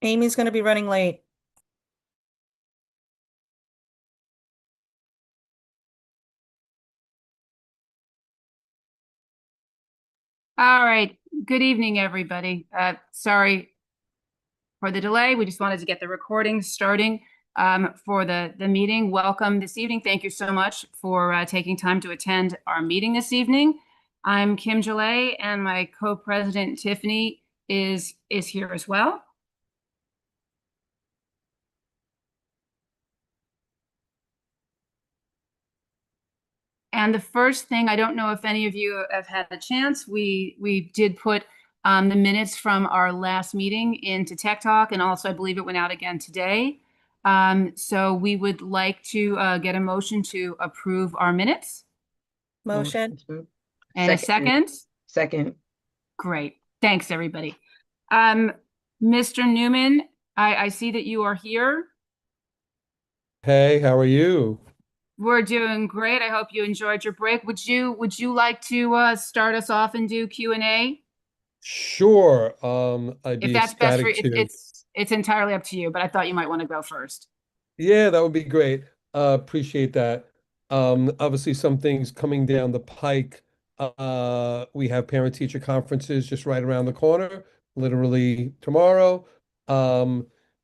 Amy's going to be running late. All right. Good evening, everybody. Sorry for the delay. We just wanted to get the recording starting for the meeting. Welcome this evening. Thank you so much for taking time to attend our meeting this evening. I'm Kim Gillette, and my co-president Tiffany is here as well. And the first thing, I don't know if any of you have had a chance, we did put the minutes from our last meeting into Tech Talk, and also I believe it went out again today. So we would like to get a motion to approve our minutes. Motion. Motion to- And a Second. second? Second. Great. Thanks, everybody. Mr. Newman, I see that you are here. Hey, how are you? We're doing great. I hope you enjoyed your break. Would you like to start us off and do Q&A? Sure. I'd If be that's best for ecstatic you, to. it's entirely up to you, but I thought you might want to go first. Yeah, that would be great. Appreciate that. Obviously some things coming down the pike. We have parent-teacher conferences just right around the corner, literally tomorrow.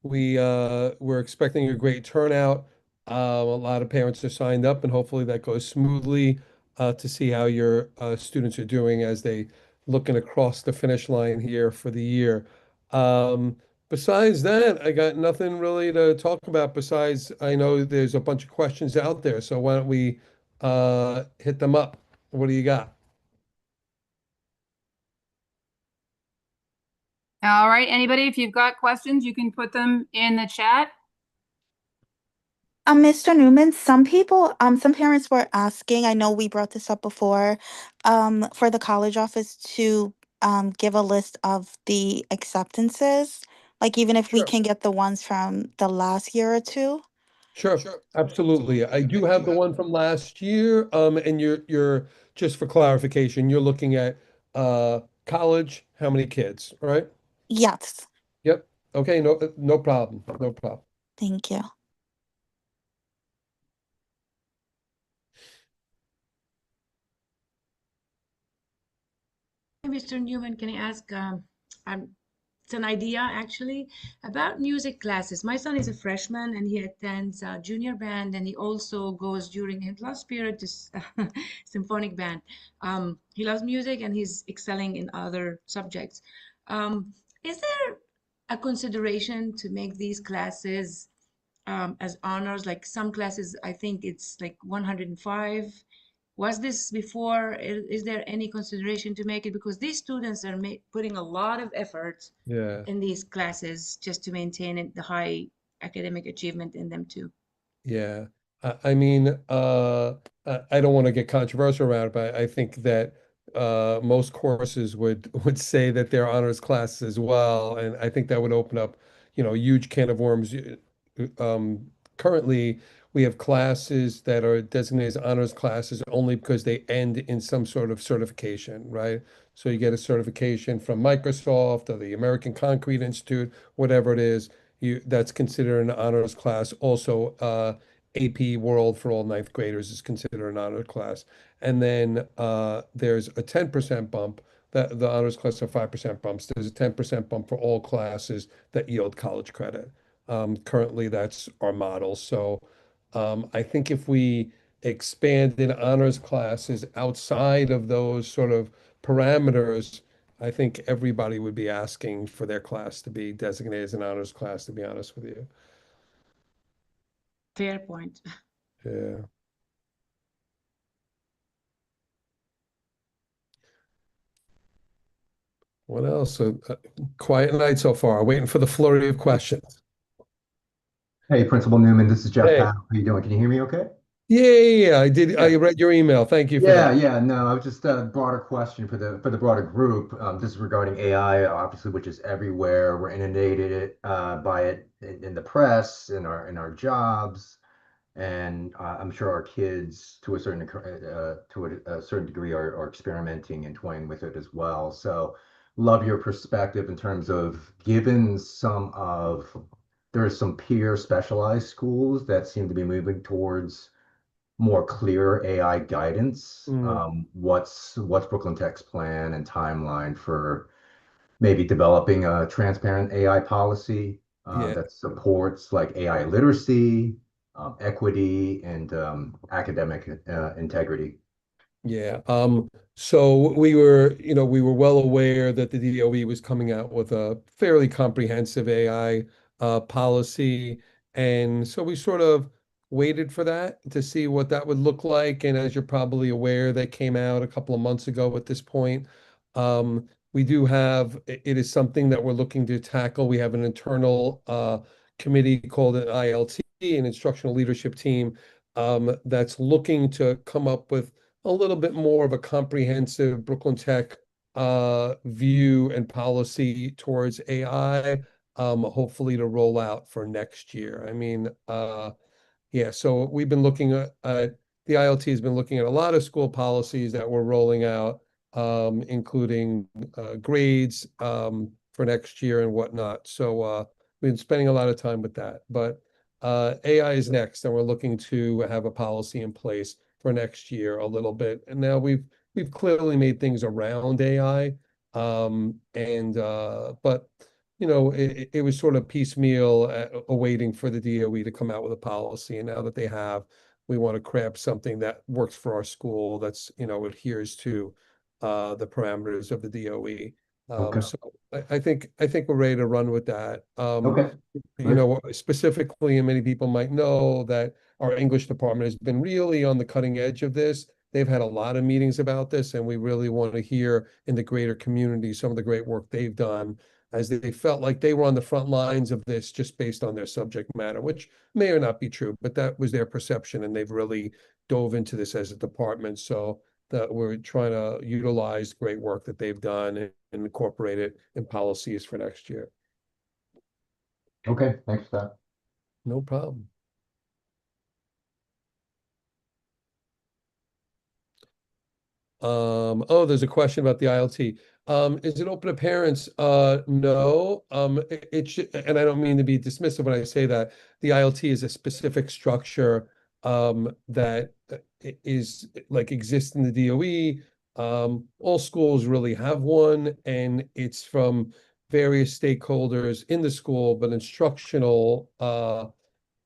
We're expecting a great turnout. A lot of parents are signed up, and hopefully that goes smoothly to see how your students are doing as they looking across the finish line here for the year. Um, Besides that, I got nothing really to talk about besides I know there's a bunch of questions out there, so why don't we hit them up? What do you got? All right, anybody, if you've got questions, you can put them in the chat. Mr. Newman, some parents were asking, I know we brought this up before, for the college office to give a list of the acceptances, like even if we Sure. can get the ones from the last year or two. Sure, absolutely. I do have the one from last year. And you're just for clarification, you're looking at college, how many kids, right? Yes, Yep. Okay, no problem. No problem. thank you. Mr. Newman, can I ask, it's an idea actually about music classes. My son is a freshman and he attends junior band, and he also goes during his last period to symphonic band. He loves music and he's excelling in other subjects. Is there a consideration to make these classes as honors? Like some classes, I think it's like 105. Was this before? Is there any consideration to make it? Because these students are putting a lot of effort Yeah. in these classes just to maintain the high academic achievement in them too. Yeah. I mean, I don't want to get controversial around it, but I think that most courses would say that they're honors classes as well, and I think that would open up, a huge can of worms. Currently, we have classes that are designated as honors classes only because they end in some sort of certification, right? So you get a certification from Microsoft or the American Concrete Institute, whatever it is that's considered an honors class. Also, AP World for all ninth graders is considered an honors class. And then there's a 10% bump. That the honors class are 5% bumps. There's a 10% bump for all classes that yield college credit. Currently, that's our model. So I think if we expanded honors classes outside of those sort of parameters, I think everybody would be asking for their class to be designated as an honors class, to be honest with you. Fair point. Yeah. What else? Quiet night so far. Waiting for the flurry of questions. Hey, Principal Newman, this is Jeff Hey. Powell. How you doing? Can you hear me okay? Yeah. I did. I Yeah. read your email. Thank you for Yeah, that. yeah, no, I was just a broader question for the broader group. This is regarding AI, obviously, which is everywhere. We're inundated by it in the press, in our jobs, and I'm sure our kids, to a certain degree, are experimenting and toying with it as well. So, love your perspective in terms of given there are some peer specialized schools that seem to be moving towards more clear AI guidance. Mm, What's Brooklyn Tech's plan and timeline for maybe developing a transparent AI policy yeah. that supports like AI literacy, equity, and academic integrity? Yeah. So we were well aware that the DOE was coming out with a fairly comprehensive AI policy. And so we sort of waited for that to see what that would look like. And as you're probably aware, that came out a couple of months ago at this point. We do have, it is something that we're looking to tackle. We have an internal committee called an ILT, an instructional leadership team, that's looking to come up with a little bit more of a comprehensive Brooklyn Tech view and policy towards AI, hopefully to roll out for next year. I mean, yeah, so we've been looking at the ILT has been looking at a lot of school policies that we're rolling out, including grades for next year and whatnot. So we've been spending a lot of time with that. But AI is next, and we're looking to have a policy in place for next year a little bit. And now we've clearly made things around AI. But it was sort of piecemeal awaiting for the DOE to come out with a policy. And now that they have, we want to craft something that works for our school that's, adheres to the parameters of the DOE. Okay. So I think we're ready to run with that. Okay. Great. Specifically, and many people might know that our English department has been really on the cutting edge of this. They've had a lot of meetings about this, and we really want to hear in the greater community some of the great work they've done, as they felt like they were on the front lines of this just based on their subject matter, which may or not be true, but that was their perception, and they've really dove into this as a department. So that we're trying to utilize great work that they've done and incorporate it in policies for next year. Okay. Thanks for that. No problem. Oh, there's a question about the ILT. Is it open to parents? No. It should, and I don't mean to be dismissive when I say that. The ILT is a specific structure that is like exists in the DOE. All schools really have one, and it's from various stakeholders in the school, but instructional. There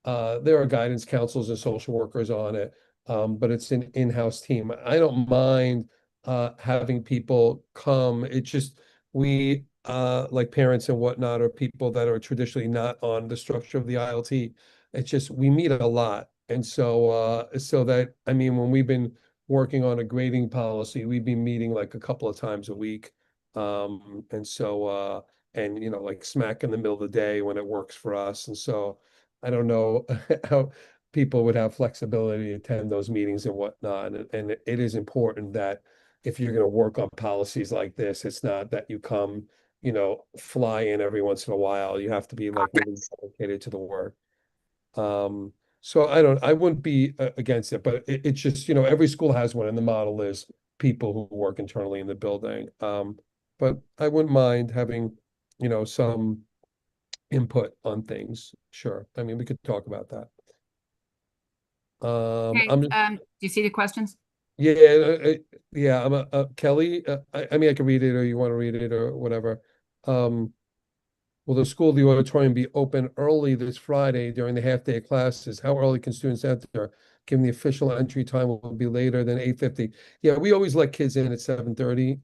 are guidance counselors and social workers on it, but it's an in-house team. I don't mind having people come. It's just we like parents and whatnot, or people that are traditionally not on the structure of the ILT. It's just we meet a lot. And so that, I mean, when we've been working on a grading policy, we've been meeting like a couple of times a week. And like smack in the middle of the day when it works for us. And so I don't know how people would have flexibility to attend those meetings and whatnot. And it is important that if you're going to work on policies like this, it's not that you come, fly in every once in a while. You have to be like really dedicated to the work. So I wouldn't be against it, but it's just, every school has one, and the model is people who work internally in the building. But I wouldn't mind having, some input on things. Sure. I mean, we could talk about that. Okay, do you see the questions? Yeah, yeah. Kelly. I mean, I can read it, or you want to read it, or whatever. Will the the auditorium be open early this Friday during the half-day classes? How early can students enter? Given the official entry time will be later than 8:50. Yeah, we always let kids in at 7:30.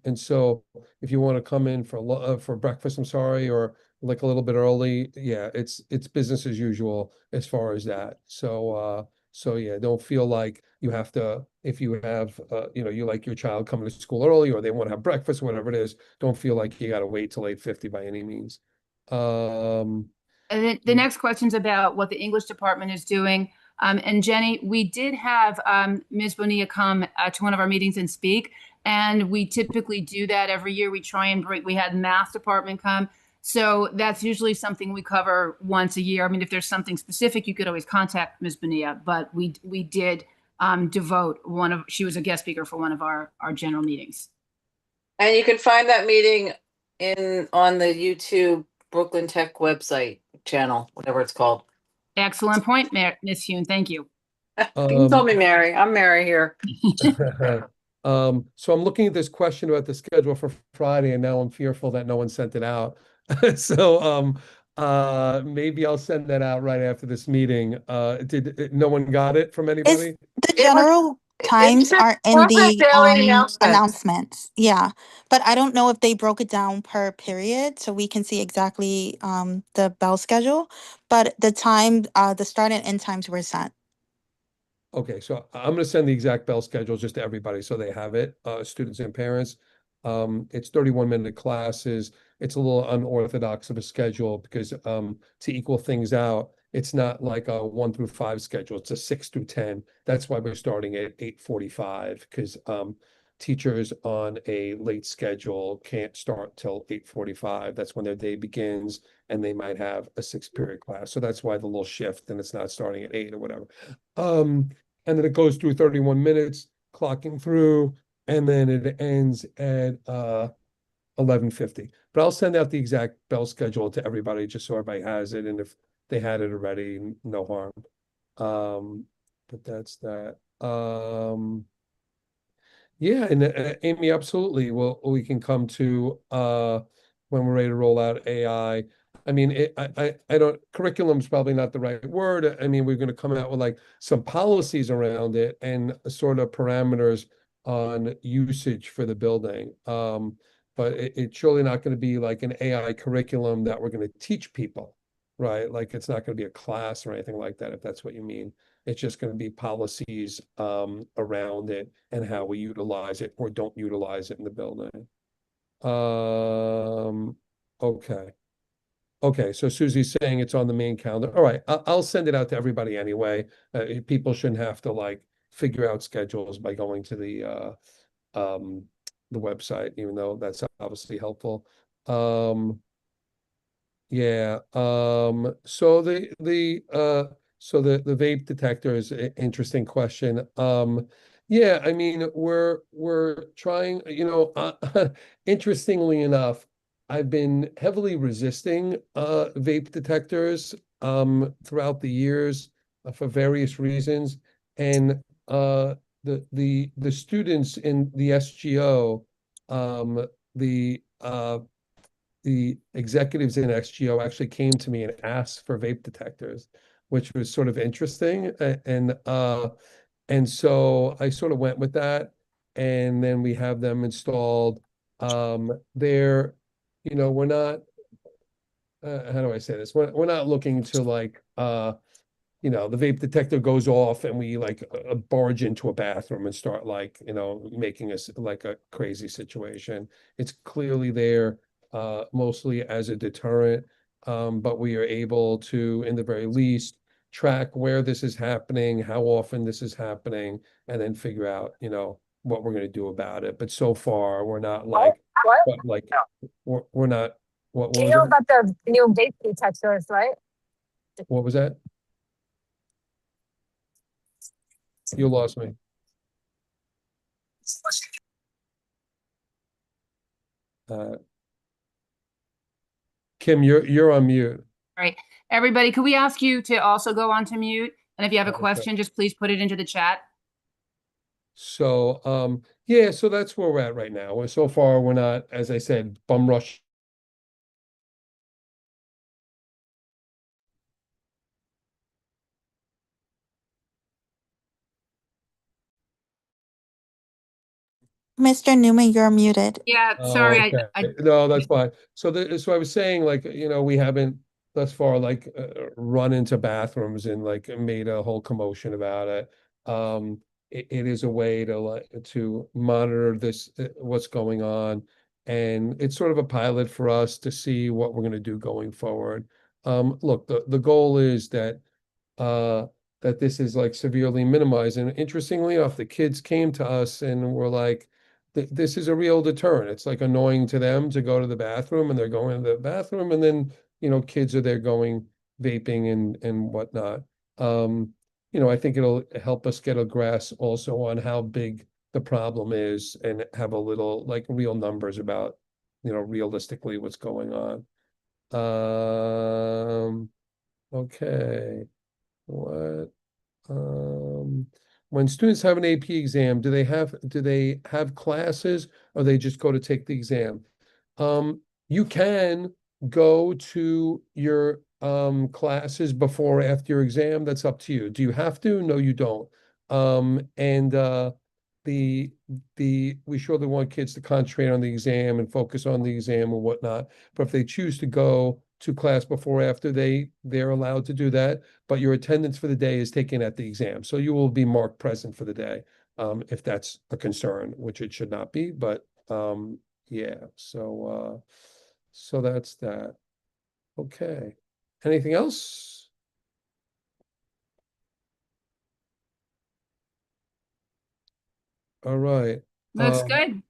And so if you want to come in for breakfast, I'm sorry, or like a little bit early, yeah, it's business as usual as far as that. So yeah, don't feel like you have to, if you have you like your child coming to school early, or they want to have breakfast, whatever it is, don't feel like you got to wait till 8:50 by any means. And then the next question's about what the English department is doing. And Jenny, we did have Ms. Bonilla come to one of our meetings and speak, and we typically do that every year. We try and we had math department come. So that's usually something we cover once a year. I mean, if there's something specific, you could always contact Ms. Bonilla, but we did devote she was a guest speaker for one of our general meetings. And you can find that meeting on the YouTube Brooklyn Tech website channel, whatever it's called. Excellent point, Ms. Hune. Thank you. You can call me Mary. I'm Mary here. So I'm looking at this question about the schedule for Friday, and now I'm fearful that no one sent it out. So maybe I'll send that out right after this meeting. No one got it from anybody? The general times said are in corporate the daily announcements. announcements. Yeah. But I don't know if they broke it down per period so we can see exactly the bell schedule. But the time, the start and end times were sent. Okay, so I'm gonna send the exact bell schedule just to everybody so they have it, students and parents. It's 31-minute classes. It's a little unorthodox of a schedule because to equal things out, it's not like a 1 through 5 schedule. It's a 6 through 10. That's why we're starting at 8:45 because teachers on a late schedule can't start till 8:45. That's when their day begins, and they might have a 6-period class. So that's why the little shift, and it's not starting at 8 or whatever. And then it goes through 31 minutes, clocking through, and then it ends at 11:50. But I'll send out the exact bell schedule to everybody just so everybody has it. And if they had it already, no harm. But that's that. Yeah, and Amy, absolutely. Well, we can come to when we're ready to roll out AI. I mean, I don't, curriculum's probably not the right word. I mean, we're going to come out with like some policies around it and sort of parameters on usage for the building. But it's surely not going to be like an AI curriculum that we're going to teach people, right? Like it's not going to be a class or anything like that, if that's what you mean. It's just going to be policies around it and how we utilize it or don't utilize it in the building. Okay. Okay, so Susie's saying it's on the main calendar. All right, I'll send it out to everybody anyway. People shouldn't have to like figure out schedules by going to the website, even though that's obviously helpful. Yeah, so the vape detector is an interesting question. Yeah, I mean, we're trying, interestingly enough, I've been heavily resisting vape detectors throughout the years for various reasons. And the students in the SGO, the the executives in XGO actually came to me and asked for vape detectors, which was sort of interesting. And so I sort of went with that, and then we have them installed. They're, we're not, how do I say this? We're not looking to like, the vape detector goes off and we like barge into a bathroom and start like, making us like a crazy situation. It's clearly there mostly as a deterrent, but we are able to, in the very least, track where this is happening, how often this is happening, and then figure out, what we're going to do about it. But so far, we're not like, we're not. What Do you was know it? about the new vape detectors, right? What was that? You lost me. Kim, you're on mute. All right, everybody, could we ask you to also go on to mute? And if you have a Okay. question, just please put it into the chat. So, yeah, so that's where we're at right now. So far, we're not, as I said, bum rush. Mr. Newman, you're muted. Yeah, sorry, Okay. I No, that's fine. So I was saying, like, we haven't thus far like run into bathrooms and like made a whole commotion about it. It is a way to to monitor this, what's going on, and it's sort of a pilot for us to see what we're going to do going forward. Look, the goal is that this is like severely minimized. And interestingly enough, the kids came to us and were like, this is a real deterrent. It's like annoying to them to go to the bathroom, and they're going to the bathroom, and then, kids are there going vaping and whatnot. I think it'll help us get a grasp also on how big the problem is and have a little like real numbers about, realistically what's going on. Okay. What? When students have an AP exam, do they have classes or they just go to take the exam? You can go to your classes before or after your exam. That's up to you. Do you have to? No, you don't. We surely want kids to concentrate on the exam and focus on the exam and whatnot. But if they choose to go to class before or after, they're allowed to do that. But your attendance for the day is taken at the exam. So you will be marked present for the day, if that's a concern, which it should not be, but yeah, so that's that. Okay. Anything else? All right. Looks Um, good.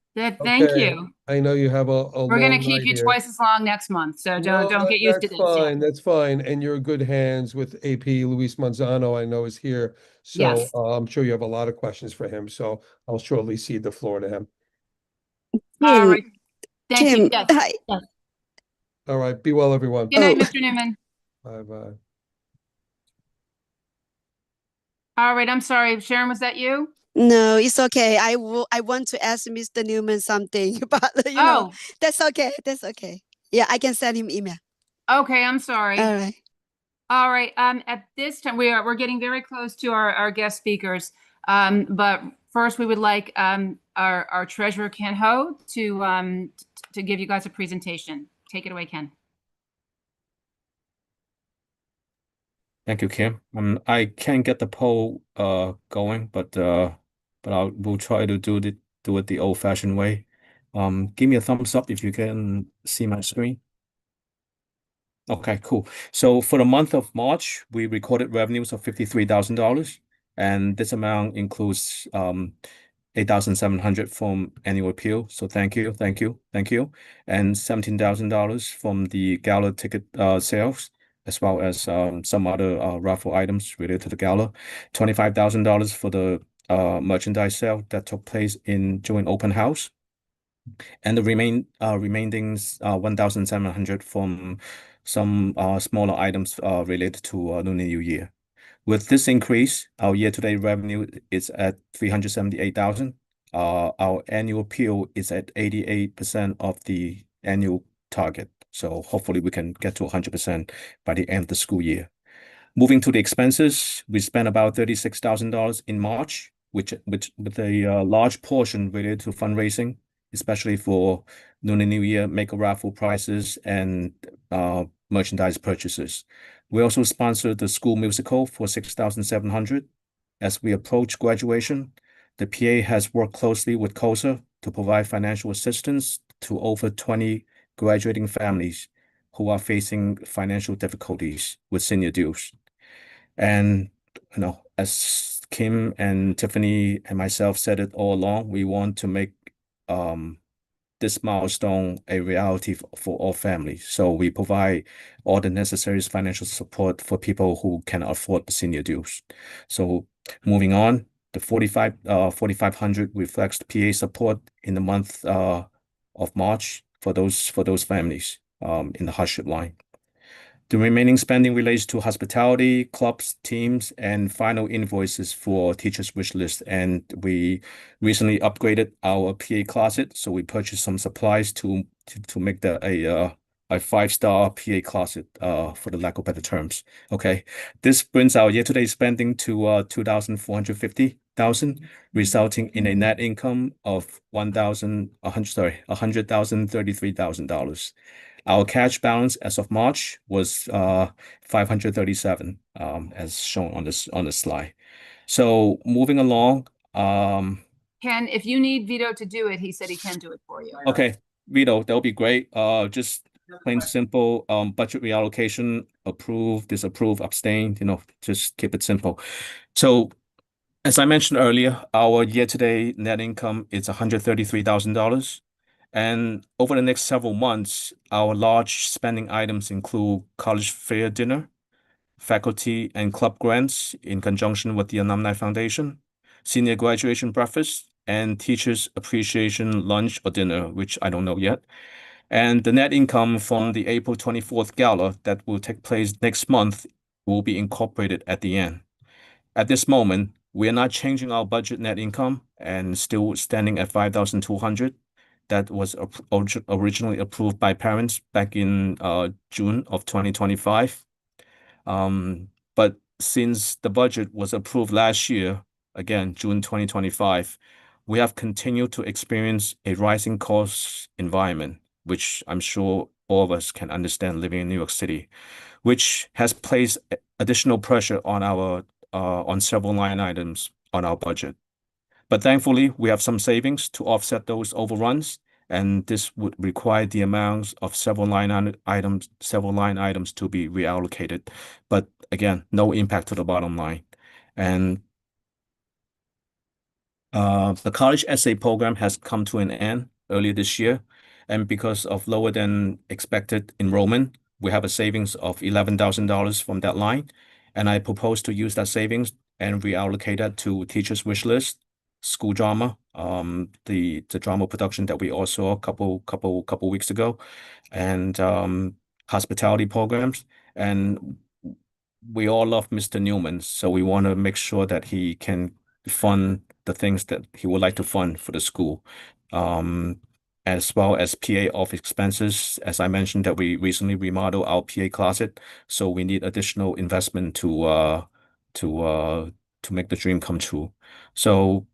Thank okay. you. I know you have a We're gonna long keep night you here. twice as long next month, so No, don't get used to that's this yet. fine. That's fine. And you're in good hands with AP. Luis Manzano, I know, is here. So Yes. I'm sure you have a lot of questions for him. So I'll surely cede the floor to him. All Jim, right. Thank you. Jim, Yes. hi. Yes. All right. Be well, everyone. Good night, Oh. Mr. Newman. Bye-bye. All right, I'm sorry. Sharon, was that you? No, it's okay. I want to ask Mr. Newman something, but Oh, that's okay. That's okay. Yeah, I can send him email. okay, I'm sorry. All right. All right, at this time, we're getting very close to our guest speakers. But first we would like our treasurer, Ken Ho, to give you guys a presentation. Take it away, Ken. Thank you, Kim. I can't get the poll going, but we'll try to do it the old-fashioned way. Give me a thumbs up if you can see my screen. Okay, cool. So for the month of March, we recorded revenues of $53,000, and this amount includes $8,700 from annual appeal. So thank you, and $17,000 from the gala ticket sales, as well as some other raffle items related to the gala. $25,000 for the merchandise sale that took place during open house, and the remaining $1,700 from some smaller items related to Lunar New Year. With this increase, our year-to-date revenue is at $378,000. Our annual appeal is at 88% of the annual target. So hopefully we can get to 100% by the end of the school year. Moving to the expenses, we spent about $36,000 in March, which with a large portion related to fundraising, especially for Lunar New Year, make a raffle prizes, and merchandise purchases. We also sponsored the school musical for $6,700. As we approach graduation, the PA has worked closely with COSA to provide financial assistance to over 20 graduating families who are facing financial difficulties with senior dues. And as Kim and Tiffany and myself said it all along, we want to make this milestone a reality for all families. So we provide all the necessary financial support for people who can afford the senior dues. So moving on, the $4,500 reflects the PA support in the month of March for those families in the hardship line. The remaining spending relates to hospitality, clubs, teams, and final invoices for teachers' wish list. And we recently upgraded our PA closet, so we purchased some supplies to make a 5-star PA closet, for the lack of better terms. Okay, this brings our year-to-date spending to $2,450,000, resulting in a net income of $100,033,000. Our cash balance as of March was $537, as shown on the slide. So moving along, Ken, if you need Vito to do it, he said he can do it for you. okay, Vito, that'll be great. Just plain simple, budget reallocation, approve, disapprove, abstain, just keep it simple. So as I mentioned earlier, our year-to-date net income is $133,000. And over the next several months, our large spending items include college fair dinner, faculty and club grants in conjunction with the Alumni Foundation, senior graduation breakfast, and Teachers Appreciation Lunch or Dinner, which I don't know yet. And the net income from the April 24th gala that will take place next month will be incorporated at the end. At this moment, we are not changing our budget net income and still standing at 5,200. That was originally approved by parents back in June of 2025. But since the budget was approved last year, again, June 2025, we have continued to experience a rising cost environment, which I'm sure all of us can understand living in New York City, which has placed additional pressure on our on several line items on our budget. But thankfully, we have some savings to offset those overruns, and this would require the amounts of several line items to be reallocated. But again, no impact to the bottom line. And the college essay program has come to an end earlier this year, and because of lower than expected enrollment, we have a savings of $11,000 from that line. And I propose to use that savings and reallocate that to teachers' wish list, school drama, the drama production that we all saw a couple weeks ago, and hospitality programs. And we all love Mr. Newman, so we want to make sure that he can fund the things that he would like to fund for the school, as well as PA office expenses. As I mentioned, that we recently remodeled our PA closet, so we need additional investment to make the dream come true. So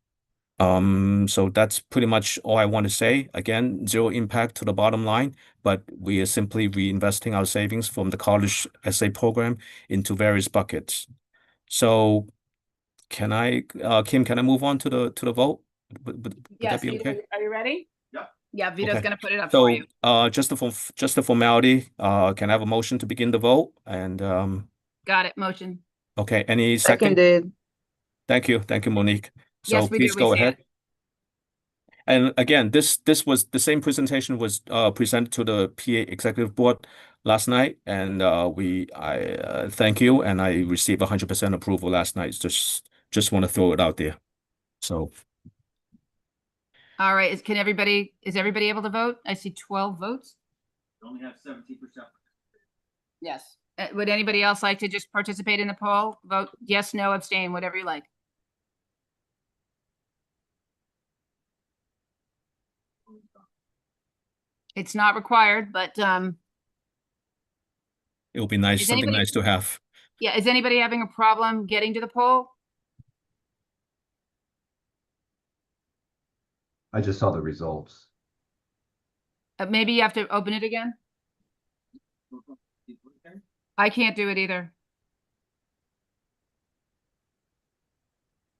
that's pretty much all I want to say. Again, zero impact to the bottom line, but we are simply reinvesting our savings from the college essay program into various buckets. So can I, Kim, can I move on to the vote? Would that Yes, be Vito, okay? are you ready? Yeah. Yeah, Vito's Okay. gonna put it up for you. So, just a formality, can I have a motion to begin the vote? And, Got it, motion. okay, any second? Seconded. Thank you, Monique. So Yes, we do, please we go see ahead. it. And again, this was the same presentation was presented to the PA Executive Board last night, and I thank you, and I received 100% approval last night. Just want to throw it out there. So All right, is everybody able to vote? I see 12 votes. We only have 17%. Yes. Would anybody else like to just participate in the poll? Vote yes, no, abstain, whatever you like. It's not required, but it will be nice, Is something anybody- nice to have. yeah, is anybody having a problem getting to the poll? I just saw the results. Maybe you have to open it again? I can't do it either.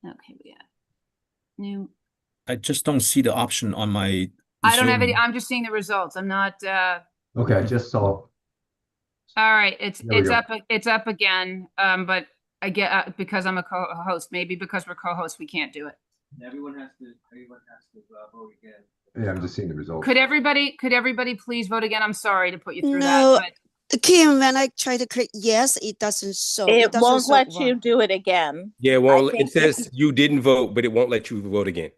Okay, we got new. I just don't see the option on my I don't have Zoom. any, I'm just seeing the results. I'm not, Okay, I just saw. all right, it's There we go. it's up again. But I get, because I'm a co-host, maybe because we're co-hosts, we can't do it. Everyone has to vote again. Yeah, I'm just seeing the results. Could everybody please vote again? I'm sorry to put you through No, that, but Kim, when I try to click yes, it doesn't show. It doesn't won't show let one. you do it again. Yeah, well, think it says you didn't vote, but it won't let you vote again.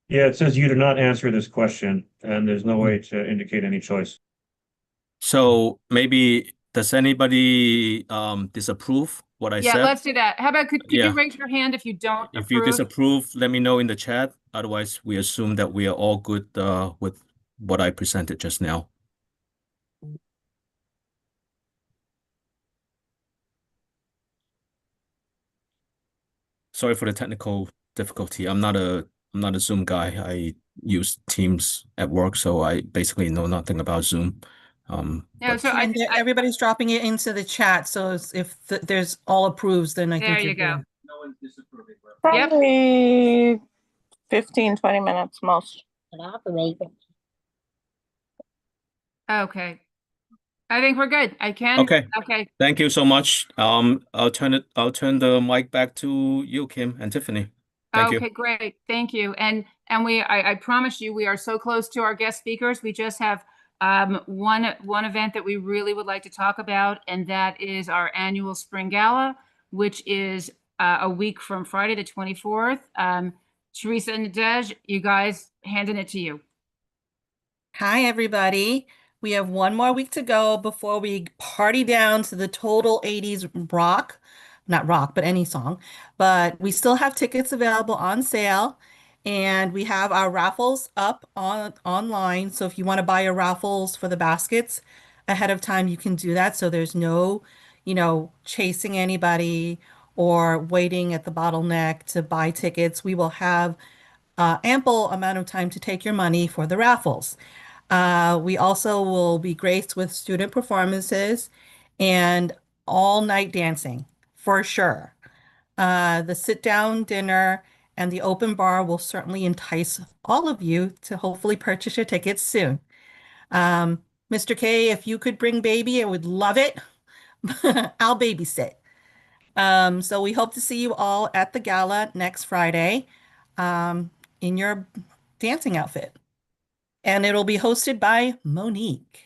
Yeah, it says you did not answer this question, and there's no way to indicate any choice. So maybe does anybody disapprove what I yeah, said? let's do that. How about, could Yeah. you raise your hand if you don't If you approve? disapprove, let me know in the chat. Otherwise, we assume that we are all good with what I presented just now. Sorry for the technical difficulty. I'm not a Zoom guy. I use Teams at work, so I basically know nothing about Zoom. Yeah, but- so And everybody's dropping it into the chat, so if there's all approves, then I there think you you're go. good. No one's disapproving. Yep. Probably 15, 20 minutes most. Okay. I think we're good. I can. Okay. Okay. Thank you so much. I'll turn the mic back to you, Kim and Tiffany. Thank you. Okay, great. Thank you. And I promise you, we are so close to our guest speakers. We just have one event that we really would like to talk about, and that is our annual Spring Gala, which is a week from Friday the 24th. Teresa and Nadej, you guys, handing it to you. Hi, everybody. We have one more week to go before we party down to the total 80s rock. Not rock, but any song. But we still have tickets available on sale. And we have our raffles up online. So if you want to buy your raffles for the baskets ahead of time, you can do that. So there's no, chasing anybody or waiting at the bottleneck to buy tickets. We will have ample amount of time to take your money for the raffles. We also will be graced with student performances and all night dancing for sure. The sit-down dinner and the open bar will certainly entice all of you to hopefully purchase your tickets soon. Mr. K, if you could bring baby, I would love it. I'll babysit. So we hope to see you all at the gala next Friday in your dancing outfit. And it'll be hosted by Monique.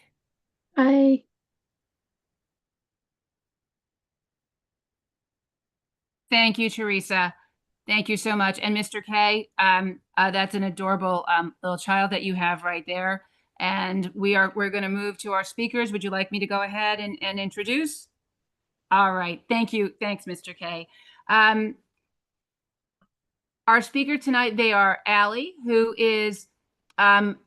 Hi. Thank you, Teresa. Thank you so much. And Mr. K, that's an adorable little child that you have right there. And we're going to move to our speakers. Would you like me to go ahead and introduce? All right. Thank you. Thanks, Mr. K. Our speaker tonight, they are Allie, who is on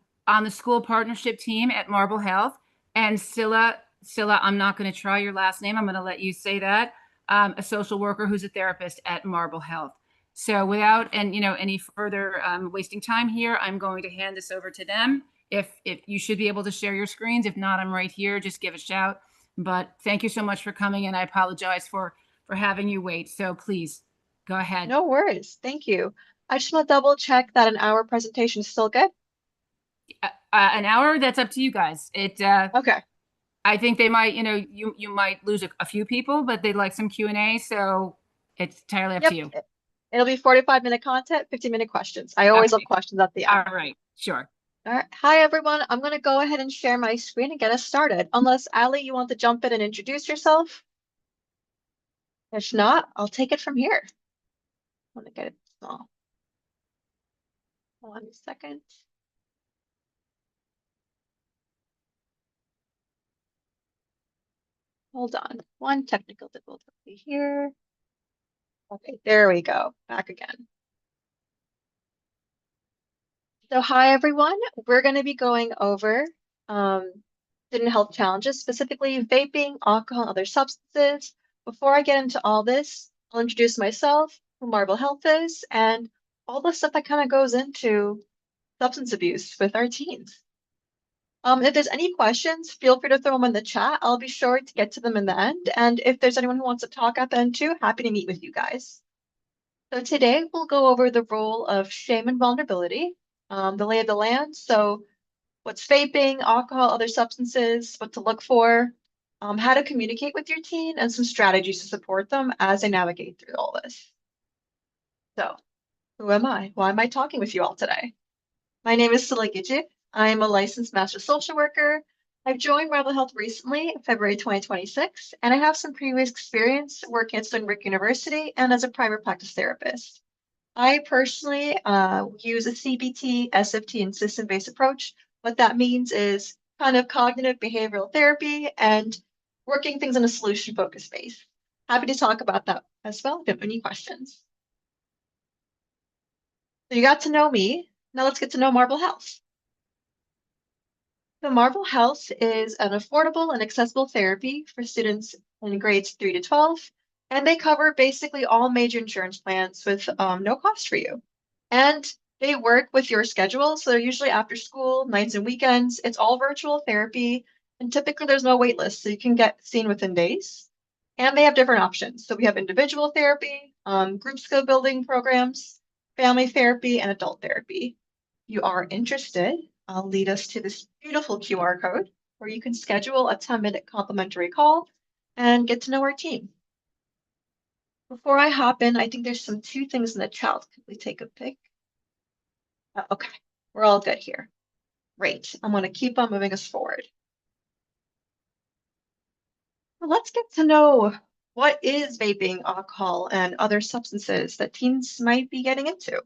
the school partnership team at Marble Health, and Scylla, I'm not going to try your last name. I'm going to let you say that. A social worker who's a therapist at Marble Health. So without any further wasting time here, I'm going to hand this over to them. If you should be able to share your screens. If not, I'm right here. Just give a shout. But thank you so much for coming, and I apologize for having you wait. So please go ahead. No worries. Thank you. I just want to double check that an hour presentation is still good. An hour, that's up to you guys. Okay. I think they might, you might lose a few people, but they'd like some Q&A, so it's entirely up to you. It'll be 45-minute content, 15-minute questions. I always love questions at the end. All right, sure. All right. Hi, everyone. I'm going to go ahead and share my screen and get us started. Unless, Allie, you want to jump in and introduce yourself? If not, I'll take it from here. I want to get it small. 1 second. Hold on. One technical difficulty here. Okay, there we go. Back again. So hi, everyone. We're going to be going over student health challenges, specifically vaping, alcohol, and other substances. Before I get into all this, I'll introduce myself, who Marble Health is, and all the stuff that kind of goes into substance abuse with our teens. If there's any questions, feel free to throw them in the chat. I'll be sure to get to them in the end. And if there's anyone who wants to talk at the end too, happy to meet with you guys. So today we'll go over the role of shame and vulnerability, the lay of the land. So what's vaping, alcohol, other substances, what to look for, how to communicate with your teen, and some strategies to support them as they navigate through all this. So who am I? Why am I talking with you all today? My name is Scylla Gidget. I am a licensed master social worker. I've joined Marble Health recently, February 2026, and I have some previous experience working at Stony Brook University and as a private practice therapist. I personally use a CBT, SFT, and system-based approach. What that means is kind of cognitive behavioral therapy and working things in a solution-focused space. Happy to talk about that as well if you have any questions. So you got to know me. Now let's get to know Marble Health. So Marble Health is an affordable and accessible therapy for students in grades 3 to 12, and they cover basically all major insurance plans with no cost for you. And they work with your schedule, so they're usually after school, nights and weekends. It's all virtual therapy, and typically there's no wait list, so you can get seen within days. And they have different options. So we have individual therapy, group skill building programs, family therapy, and adult therapy. If you are interested, I'll lead us to this beautiful QR code where you can schedule a 10-minute complimentary call and get to know our team. Before I hop in, I think there's two things in the chat. Could we take a pic? Okay, we're all good here. Great. I'm going to keep on moving us forward. Well, let's get to know what is vaping, alcohol, and other substances that teens might be getting into?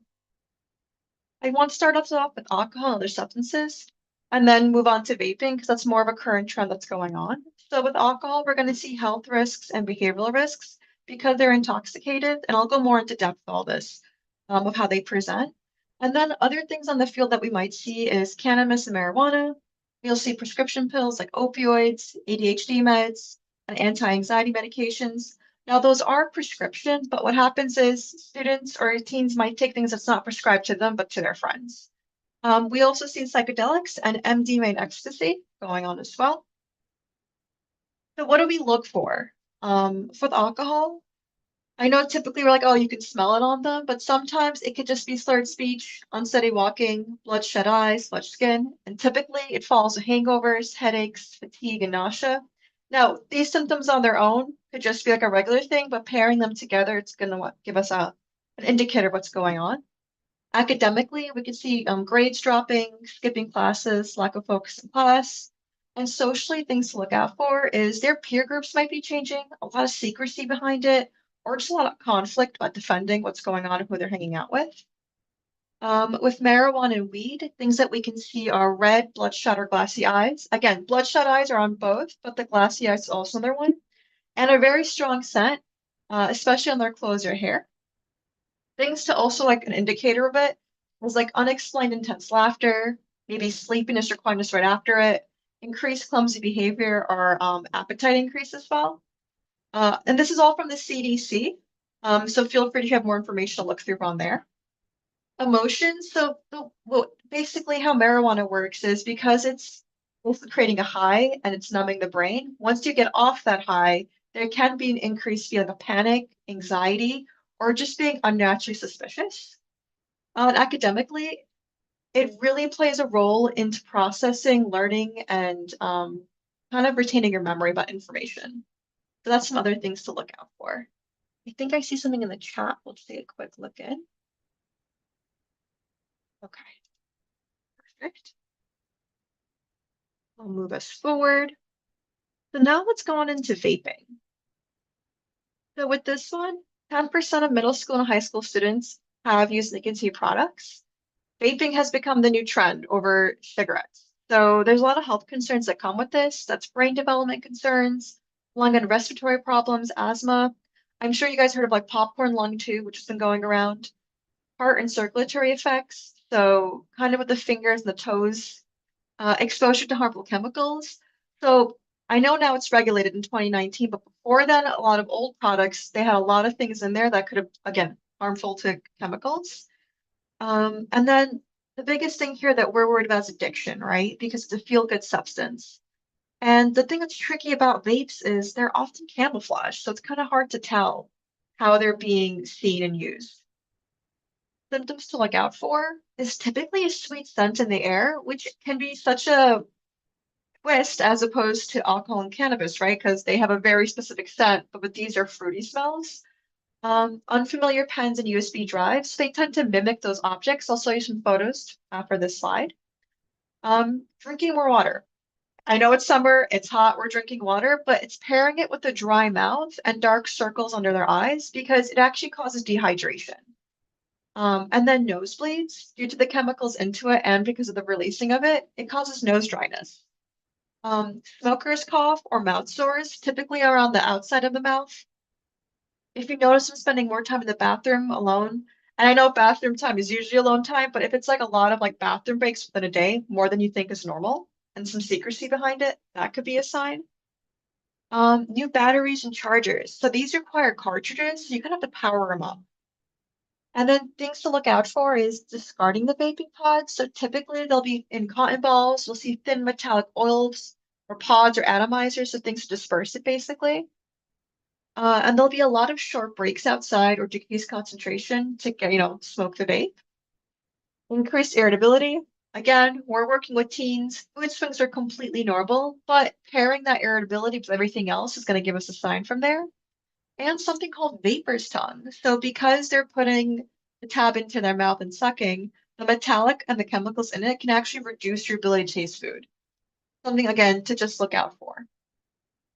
I want to start us off with alcohol and other substances, and then move on to vaping because that's more of a current trend that's going on. So with alcohol, we're going to see health risks and behavioral risks because they're intoxicated, and I'll go more into depth with all this of how they present. And then other things on the field that we might see is cannabis and marijuana. You'll see prescription pills like opioids, ADHD meds, and anti-anxiety medications. Now, those are prescription, but what happens is students or teens might take things that's not prescribed to them, but to their friends. We also see psychedelics and MDMA and ecstasy going on as well. So what do we look for? For the alcohol, I know typically we're like, oh, you can smell it on them, but sometimes it could just be slurred speech, unsteady walking, bloodshot eyes, flushed skin, and typically it follows with hangovers, headaches, fatigue, and nausea. Now, these symptoms on their own could just be like a regular thing, but pairing them together, it's going to give us an indicator of what's going on. Academically, we can see grades dropping, skipping classes, lack of focus in class. And socially, things to look out for is their peer groups might be changing, a lot of secrecy behind it, or just a lot of conflict about defending what's going on and who they're hanging out with. With marijuana and weed, things that we can see are red, bloodshot, or glassy eyes. Again, bloodshot eyes are on both, but the glassy eyes is also another one. And a very strong scent, especially on their clothes or hair. Things to also like an indicator of it is like unexplained intense laughter, maybe sleepiness or quietness right after it, increased clumsy behavior, or appetite increase as well. And this is all from the CDC. So feel free to have more information to look through on there. Emotions. So basically how marijuana works is because it's also creating a high and it's numbing the brain. Once you get off that high, there can be an increased feeling of panic, anxiety, or just being unnaturally suspicious. And academically, it really plays a role into processing, learning, and kind of retaining your memory about information. So that's some other things to look out for. I think I see something in the chat. We'll just take a quick look in. Okay, perfect. I'll move us forward. So now let's go on into vaping. So with this one, 10% of middle school and high school students have used nicotine products. Vaping has become the new trend over cigarettes. So there's a lot of health concerns that come with this. That's brain development concerns, lung and respiratory problems, asthma. I'm sure you guys heard of like popcorn lung too, which has been going around. Heart and circulatory effects. So kind of with the fingers and the toes, exposure to harmful chemicals. So I know now it's regulated in 2019, but before then, a lot of old products, they had a lot of things in there that could have, again, harmful to chemicals. And then the biggest thing here that we're worried about is addiction, right? Because it's a feel-good substance. And the thing that's tricky about vapes is they're often camouflaged, so it's kind of hard to tell how they're being seen and used. Symptoms to look out for is typically a sweet scent in the air, which can be such a twist as opposed to alcohol and cannabis, right? Because they have a very specific scent, but these are fruity smells. Unfamiliar pens and USB drives, they tend to mimic those objects. I'll show you some photos for this slide. Drinking more water. I know it's summer, it's hot, we're drinking water, but it's pairing it with a dry mouth and dark circles under their eyes because it actually causes dehydration. And then nosebleeds, due to the chemicals into it and because of the releasing of it, it causes nose dryness. Smoker's cough or mouth sores, typically around the outside of the mouth. If you notice them spending more time in the bathroom alone, and I know bathroom time is usually alone time, but if it's like a lot of like bathroom breaks within a day, more than you think is normal, and some secrecy behind it, that could be a sign. New batteries and chargers. So these require cartridges, so you're gonna have to power them up. And then things to look out for is discarding the vaping pods. So typically they'll be in cotton balls. You'll see thin metallic oils or pods or atomizers, so things to disperse it basically. And there'll be a lot of short breaks outside or decreased concentration to get, smoke the vape. Increased irritability. Again, we're working with teens. Mood swings are completely normal, but pairing that irritability with everything else is going to give us a sign from there. And something called vapor's tongue. So because they're putting the tab into their mouth and sucking, the metallic and the chemicals in it can actually reduce your ability to taste food. Something, again, to just look out for.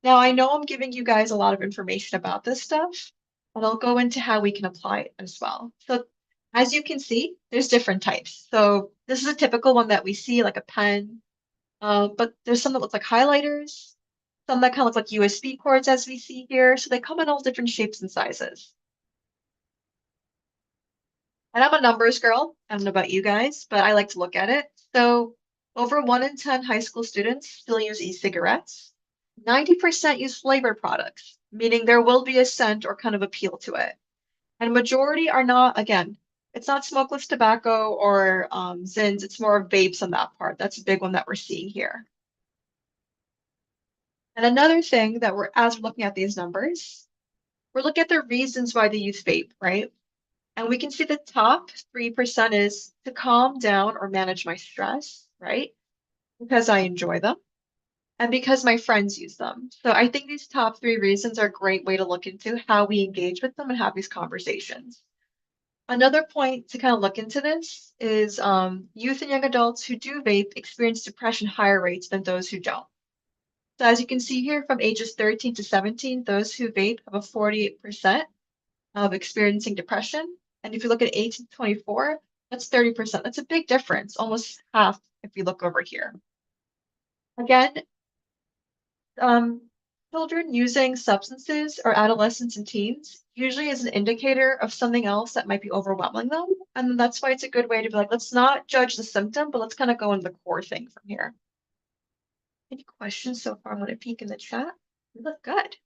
Now, I know I'm giving you guys a lot of information about this stuff, but I'll go into how we can apply it as well. So as you can see, there's different types. So this is a typical one that we see, like a pen, but there's some that look like highlighters, some that kind of look like USB cords as we see here. So they come in all different shapes and sizes. And I'm a numbers girl. I don't know about you guys, but I like to look at it. So over 1 in 10 high school students still use e-cigarettes. 90% use flavored products, meaning there will be a scent or kind of appeal to it. And majority are not, again, it's not smokeless tobacco or Zins, it's more of vapes on that part. That's a big one that we're seeing here. And another thing that as we're looking at these numbers, we're looking at the reasons why they use vape, right? And we can see the top 3% is to calm down or manage my stress, right? Because I enjoy them and because my friends use them. So I think these top 3 reasons are a great way to look into how we engage with them and have these conversations. Another point to kind of look into this is youth and young adults who do vape experience depression higher rates than those who don't. So as you can see here, from ages 13 to 17, those who vape have a 48% of experiencing depression. And if you look at 18 to 24, that's 30%. That's a big difference, almost half if you look over here. Again, children using substances or adolescents and teens usually is an indicator of something else that might be overwhelming them. And that's why it's a good way to be like, let's not judge the symptom, but let's kind of go into the core thing from here. Any questions so far? I'm going to peek in the chat. We look good.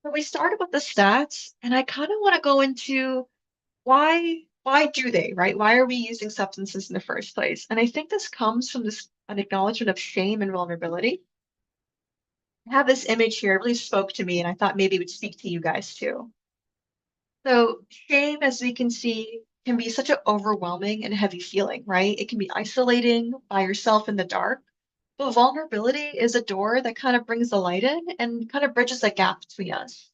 So we started with the stats, and I kind of want to go into why do they, right? Why are we using substances in the first place? And I think this comes from an acknowledgement of shame and vulnerability. I have this image here, it really spoke to me, and I thought maybe it would speak to you guys too. So shame, as we can see, can be such an overwhelming and heavy feeling, right? It can be isolating by yourself in the dark. But vulnerability is a door that kind of brings the light in and kind of bridges that gap between us.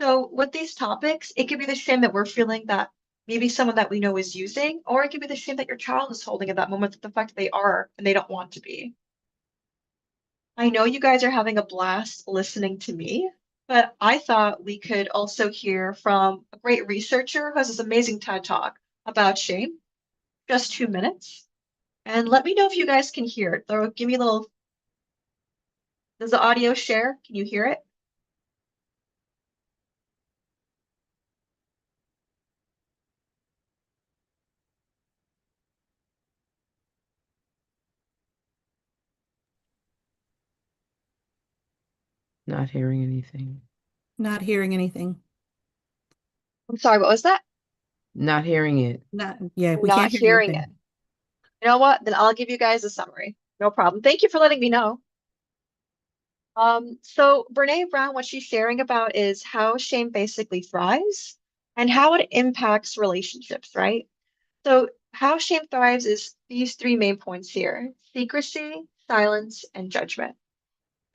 So with these topics, it could be the shame that we're feeling that maybe someone that we know is using, or it could be the shame that your child is holding at that moment, the fact that they are and they don't want to be. I know you guys are having a blast listening to me, but I thought we could also hear from a great researcher who has this amazing TED Talk about shame, just 2 minutes. And let me know if you guys can hear it. Or give me a little, does the audio share? Can you hear it? Not hearing anything. Not hearing anything. I'm sorry, what was that? Not hearing it. Yeah, we Not can't hear hearing anything. it. You know what? Then I'll give you guys a summary. No problem. Thank you for letting me know. So Brene Brown, what she's sharing about is how shame basically thrives and how it impacts relationships, right? So how shame thrives is these 3 main points here: secrecy, silence, and judgment.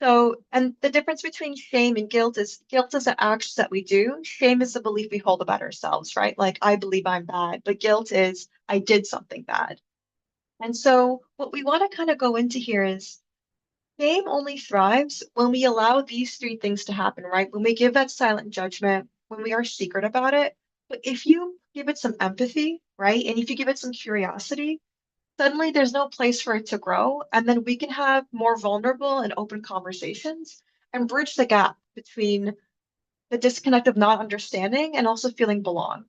So, and the difference between shame and guilt is the actions that we do. Shame is the belief we hold about ourselves, right? Like, I believe I'm bad, but guilt is I did something bad. And so what we want to kind of go into here is shame only thrives when we allow these 3 things to happen, right? When we give that silent judgment, when we are secret about it. But if you give it some empathy, right? And if you give it some curiosity, suddenly there's no place for it to grow. And then we can have more vulnerable and open conversations and bridge the gap between the disconnect of not understanding and also feeling belonging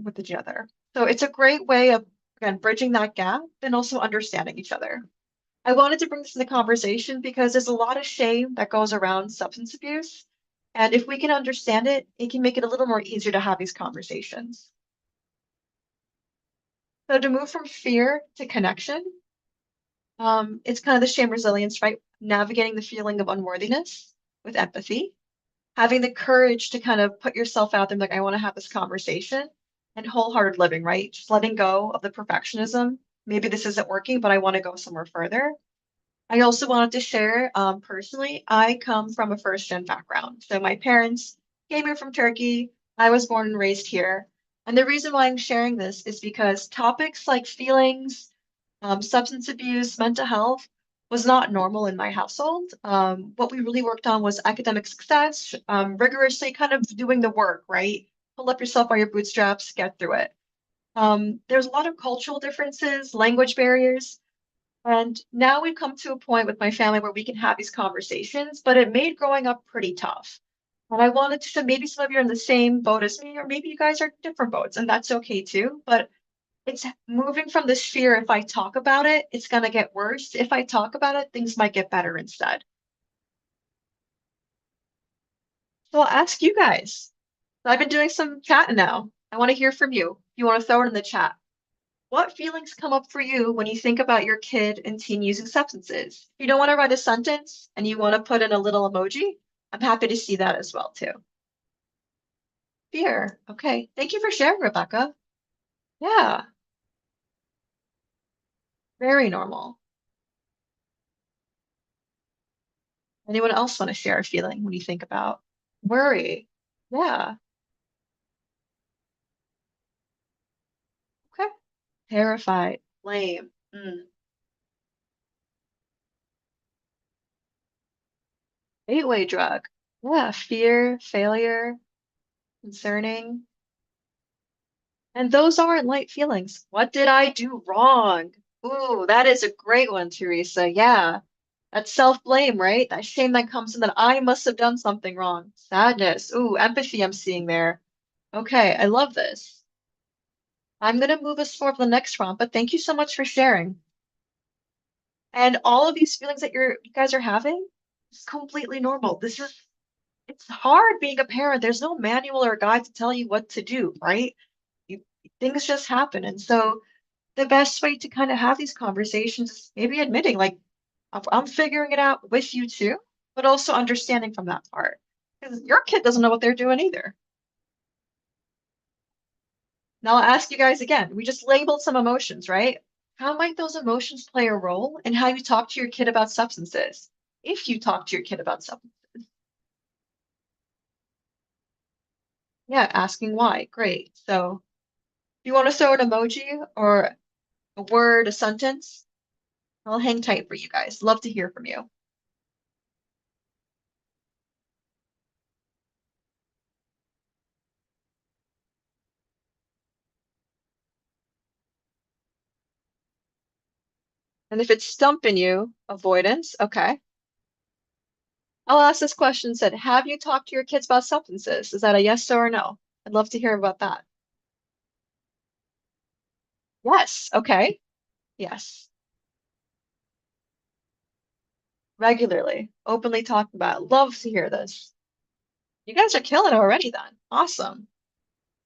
with each other. So it's a great way of, again, bridging that gap and also understanding each other. I wanted to bring this in the conversation because there's a lot of shame that goes around substance abuse. And if we can understand it, it can make it a little more easier to have these conversations. So to move from fear to connection, it's kind of the shame resilience, right? Navigating the feeling of unworthiness with empathy, having the courage to kind of put yourself out there, like, I want to have this conversation, and wholehearted living, right? Just letting go of the perfectionism. Maybe this isn't working, but I want to go somewhere further. I also wanted to share, personally, I come from a first-gen background. So my parents came here from Turkey. I was born and raised here. And the reason why I'm sharing this is because topics like feelings, substance abuse, mental health was not normal in my household. What we really worked on was academic success, rigorously kind of doing the work, right? Pull up yourself by your bootstraps, get through it. There's a lot of cultural differences, language barriers. And now we've come to a point with my family where we can have these conversations, but it made growing up pretty tough. And I wanted to, maybe some of you are in the same boat as me, or maybe you guys are different boats, and that's okay too. But it's moving from this fear, if I talk about it, it's going to get worse. If I talk about it, things might get better instead. So I'll ask you guys. I've been doing some chatting now. I want to hear from you. If you want to throw it in the chat. What feelings come up for you when you think about your kid and teen using substances? If you don't want to write a sentence and you want to put in a little emoji, I'm happy to see that as well too. Fear. Okay. Thank you for sharing, Rebecca. Yeah. Very normal. Anyone else want to share a feeling when you think about worry? Yeah. Okay. Terrified. Blame. Gateway drug. Yeah. Fear, failure, concerning. And those aren't light feelings. What did I do wrong? Ooh, that is a great one, Teresa. Yeah. That's self-blame, right? That shame that comes in that I must have done something wrong. Sadness. Ooh, empathy I'm seeing there. Okay, I love this. I'm going to move us forward to the next round, but thank you so much for sharing. And all of these feelings that you guys are having is completely normal. It's hard being a parent. There's no manual or guide to tell you what to do, right? Things just happen. And so the best way to kind of have these conversations is maybe admitting, like, I'm figuring it out with you too, but also understanding from that part. Because your kid doesn't know what they're doing either. Now I'll ask you guys again. We just labeled some emotions, right? How might those emotions play a role in how you talk to your kid about substances? If you talk to your kid about substances. Yeah, asking why. Great. So if you want to throw an emoji or a word, a sentence, I'll hang tight for you guys. Love to hear from you. And if it's stumping you, avoidance, okay. I'll ask this question said, have you talked to your kids about substances? Is that a yes or a no? I'd love to hear about that. Yes, okay. Yes. Regularly, openly talked about. Love to hear this. You guys are killing it already then. Awesome.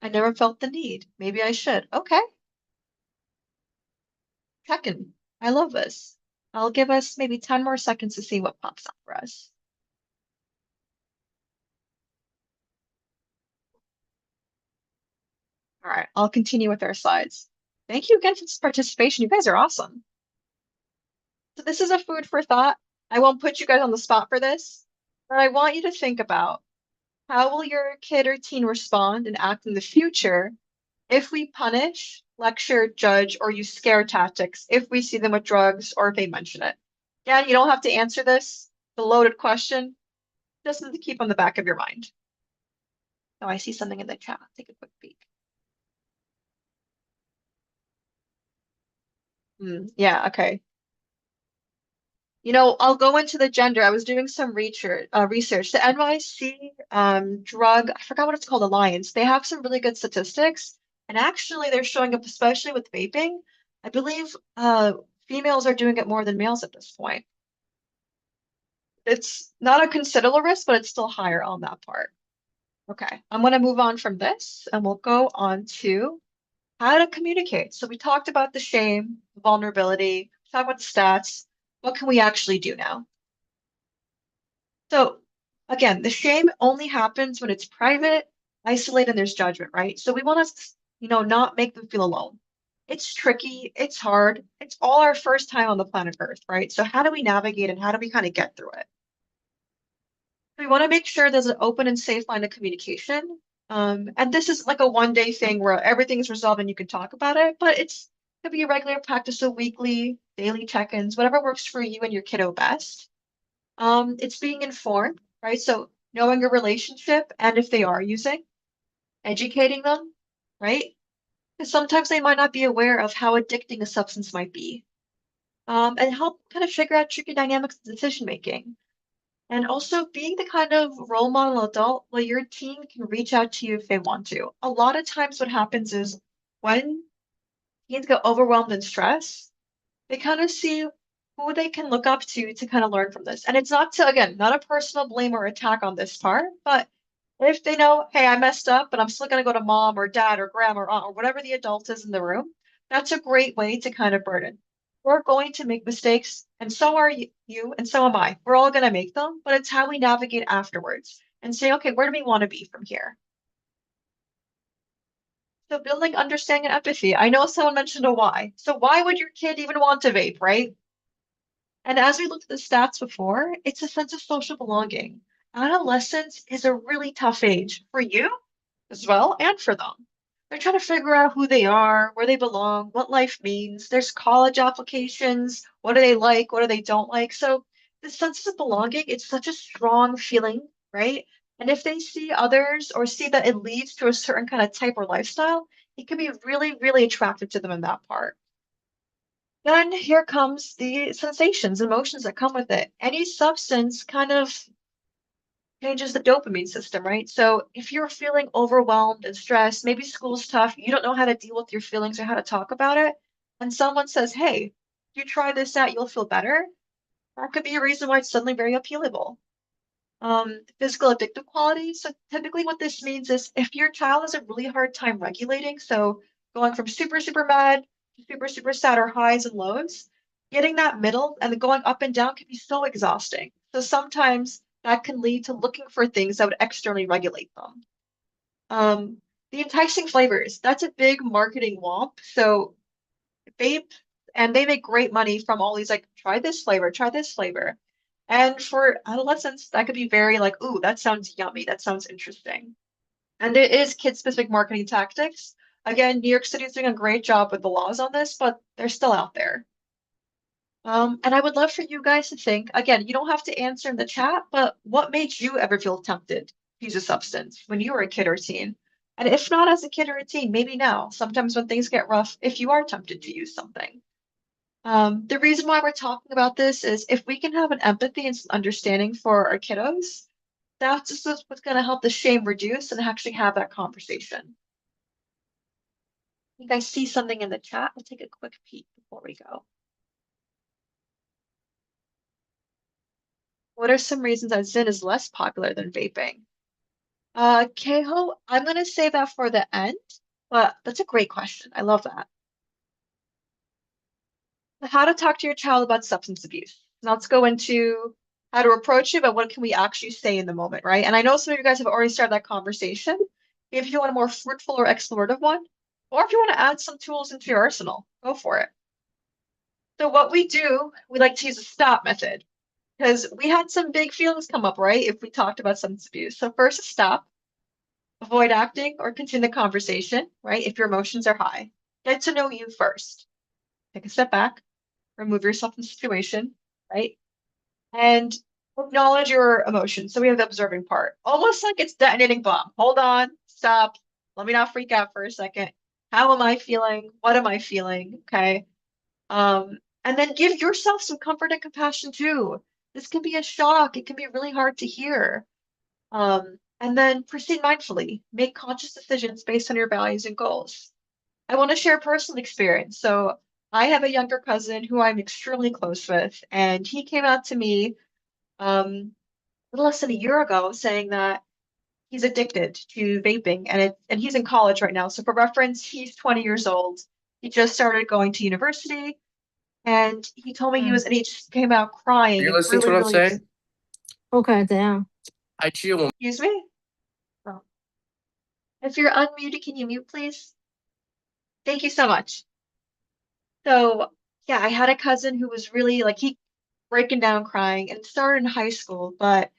I never felt the need. Maybe I should. Okay. Checking. I love this. I'll give us maybe 10 more seconds to see what pops up for us. All right, I'll continue with our slides. Thank you again for this participation. You guys are awesome. So this is a food for thought. I won't put you guys on the spot for this, but I want you to think about how will your kid or teen respond and act in the future if we punish, lecture, judge, or use scare tactics if we see them with drugs or if they mention it. Again, you don't have to answer this. It's a loaded question. Just to keep on the back of your mind. Oh, I see something in the chat. Take a quick peek. Yeah, okay. You know, I'll go into the gender. I was doing some research. The NYC drug, I forgot what it's called, Alliance. They have some really good statistics. And actually, they're showing up, especially with vaping. I believe females are doing it more than males at this point. It's not a considerable risk, but it's still higher on that part. Okay, I'm going to move on from this, and we'll go on to how to communicate. So we talked about the shame, vulnerability, talk about the stats. What can we actually do now? So again, the shame only happens when it's private, isolated, and there's judgment, right? So we want to, not make them feel alone. It's tricky, it's hard, it's all our first time on the planet Earth, right? So how do we navigate and how do we kind of get through it? We want to make sure there's an open and safe line of communication. And this is like a one-day thing where everything's resolved and you can talk about it, but it's Could be a regular practice of weekly, daily check-ins, whatever works for you and your kiddo best. It's being informed, right? So knowing your relationship and if they are using, educating them, right? Because sometimes they might not be aware of how addicting a substance might be. And help kind of figure out tricky dynamics of decision making. And also being the kind of role model adult where your teen can reach out to you if they want to. A lot of times what happens is when teens get overwhelmed and stressed, they kind of see who they can look up to kind of learn from this. And it's not to, again, not a personal blame or attack on this part, but if they know, hey, I messed up, but I'm still going to go to mom or dad or grandma or aunt or whatever the adult is in the room, that's a great way to kind of burden. We're going to make mistakes, and so are you, and so am I. We're all going to make them, but it's how we navigate afterwards and say, okay, where do we want to be from here? So building understanding and empathy. I know someone mentioned a why. So why would your kid even want to vape, right? And as we looked at the stats before, it's a sense of social belonging. Adolescence is a really tough age for you as well and for them. They're trying to figure out who they are, where they belong, what life means. There's college applications. What do they like? What do they don't like? So the sense of belonging, it's such a strong feeling, right? And if they see others or see that it leads to a certain kind of type or lifestyle, it can be really, really attractive to them in that part. Then here comes the sensations, emotions that come with it. Any substance kind of changes the dopamine system, right? So if you're feeling overwhelmed and stressed, maybe school's tough, you don't know how to deal with your feelings or how to talk about it, and someone says, hey, if you try this out, you'll feel better. That could be a reason why it's suddenly very appealable. Physical addictive qualities. So typically what this means is if your child has a really hard time regulating, so going from super, super mad to super, super sad or highs and lows, getting that middle and then going up and down can be so exhausting. So sometimes that can lead to looking for things that would externally regulate them. The enticing flavors, that's a big marketing womp. So vape, and they make great money from all these like, try this flavor, try this flavor. And for adolescents, that could be very like, ooh, that sounds yummy. That sounds interesting. And it is kid-specific marketing tactics. Again, New York City is doing a great job with the laws on this, but they're still out there. And I would love for you guys to think, again, you don't have to answer in the chat, but what made you ever feel tempted to use a substance when you were a kid or teen? And if not as a kid or a teen, maybe now, sometimes when things get rough, if you are tempted to use something. The reason why we're talking about this is if we can have an empathy and some understanding for our kiddos, that's just what's going to help the shame reduce and actually have that conversation. You guys see something in the chat? We'll take a quick peek before we go. What are some reasons that Zyn is less popular than vaping? Keho, I'm going to save that for the end, but that's a great question. I love that. How to talk to your child about substance abuse. Now let's go into how to approach it, but what can we actually say in the moment, right? And I know some of you guys have already started that conversation. If you want a more fruitful or explorative one, or if you want to add some tools into your arsenal, go for it. So what we do, we like to use a stop method because we had some big feelings come up, right? If we talked about substance abuse. So first, stop, avoid acting or continue the conversation, right? If your emotions are high, get to know you first. Take a step back, remove yourself from the situation, right? And acknowledge your emotions. So we have the observing part, almost like it's detonating bomb. Hold on, stop. Let me not freak out for a second. How am I feeling? What am I feeling? Okay. And then give yourself some comfort and compassion too. This can be a shock. It can be really hard to hear. And then proceed mindfully. Make conscious decisions based on your values and goals. I want to share a personal experience. So I have a younger cousin who I'm extremely close with, and he came out to me a little less than a year ago saying that he's addicted to vaping, and he's in college right now. So for reference, he's 20 years old. He just started going to university, and he told me and he just came out crying. Are you and listening to really, what I'm really saying? Okay, damn. Excuse me? Oh. If you're unmuted, can you mute, please? Thank you so much. So yeah, I had a cousin who was really like he breaking down crying, and it started in high school. But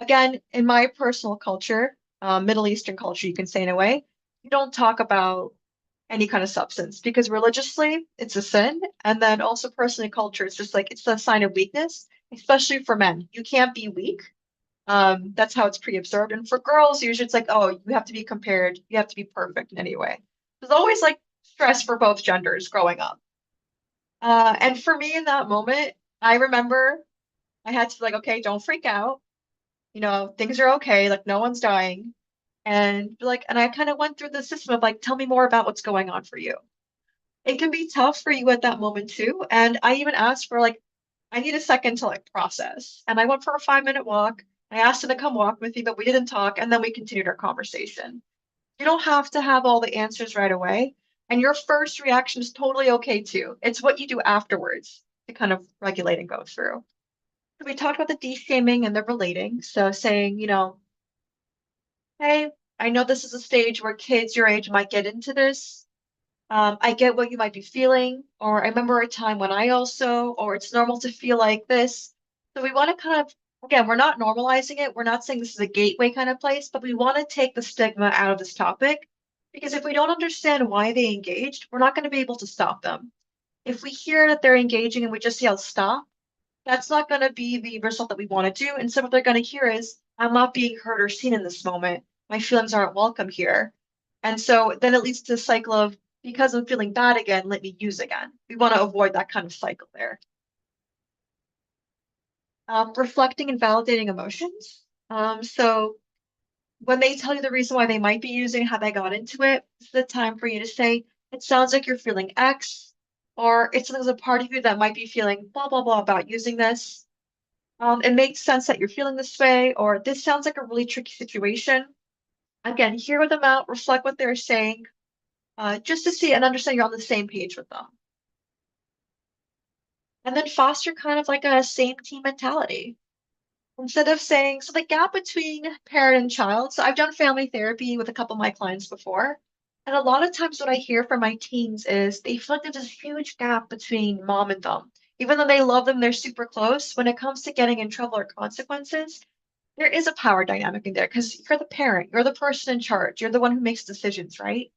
again, in my personal culture, Middle Eastern culture, you can say in a way, you don't talk about any kind of substance, because religiously it's a sin, and then also personally culture, it's just like it's a sign of weakness, especially for men. You can't be weak. That's how it's pre-observed. And for girls, usually it's like, oh, you have to be compared, you have to be perfect in any way. There's always like stress for both genders growing up. And for me in that moment, I remember I had to be like, okay, don't freak out. You know, things are okay, like no one's dying. And like, and I kind of went through the system of like, tell me more about what's going on for you. It can be tough for you at that moment too. And I even asked for like, I need a second to like process. And I went for a 5-minute walk. I asked him to come walk with me, but we didn't talk. And then we continued our conversation. You don't have to have all the answers right away. And your first reaction is totally okay too. It's what you do afterwards to kind of regulate and go through. So we talked about the de-shaming and the relating. So saying, you know, hey, I know this is a stage where kids your age might get into this. I get what you might be feeling, or I remember a time when I also, or it's normal to feel like this. So we want to kind of, again, we're not normalizing it. We're not saying this is a gateway kind of place, but we want to take the stigma out of this topic, because if we don't understand why they engaged, we're not going to be able to stop them. If we hear that they're engaging and we just yell stop, that's not going to be the result that we want to do. And so what they're going to hear is, I'm not being heard or seen in this moment. My feelings aren't welcome here. And so then it leads to a cycle of, because I'm feeling bad again, let me use again. We want to avoid that kind of cycle there. Reflecting and validating emotions. So when they tell you the reason why they might be using, how they got into it, it's the time for you to say, it sounds like you're feeling X, or it's there's a part of you that might be feeling blah, blah, blah about using this. It makes sense that you're feeling this way, or this sounds like a really tricky situation. Again, hear them out, reflect what they're saying, just to see and understand you're on the same page with them. And then foster kind of like a same team mentality. Instead of saying, so the gap between parent and child, so I've done family therapy with a couple of my clients before, and a lot of times what I hear from my teens is they feel like there's this huge gap between mom and them. Even though they love them, they're super close, when it comes to getting in trouble or consequences, there is a power dynamic in there because you're the parent, you're the person in charge, you're the one who makes decisions, right?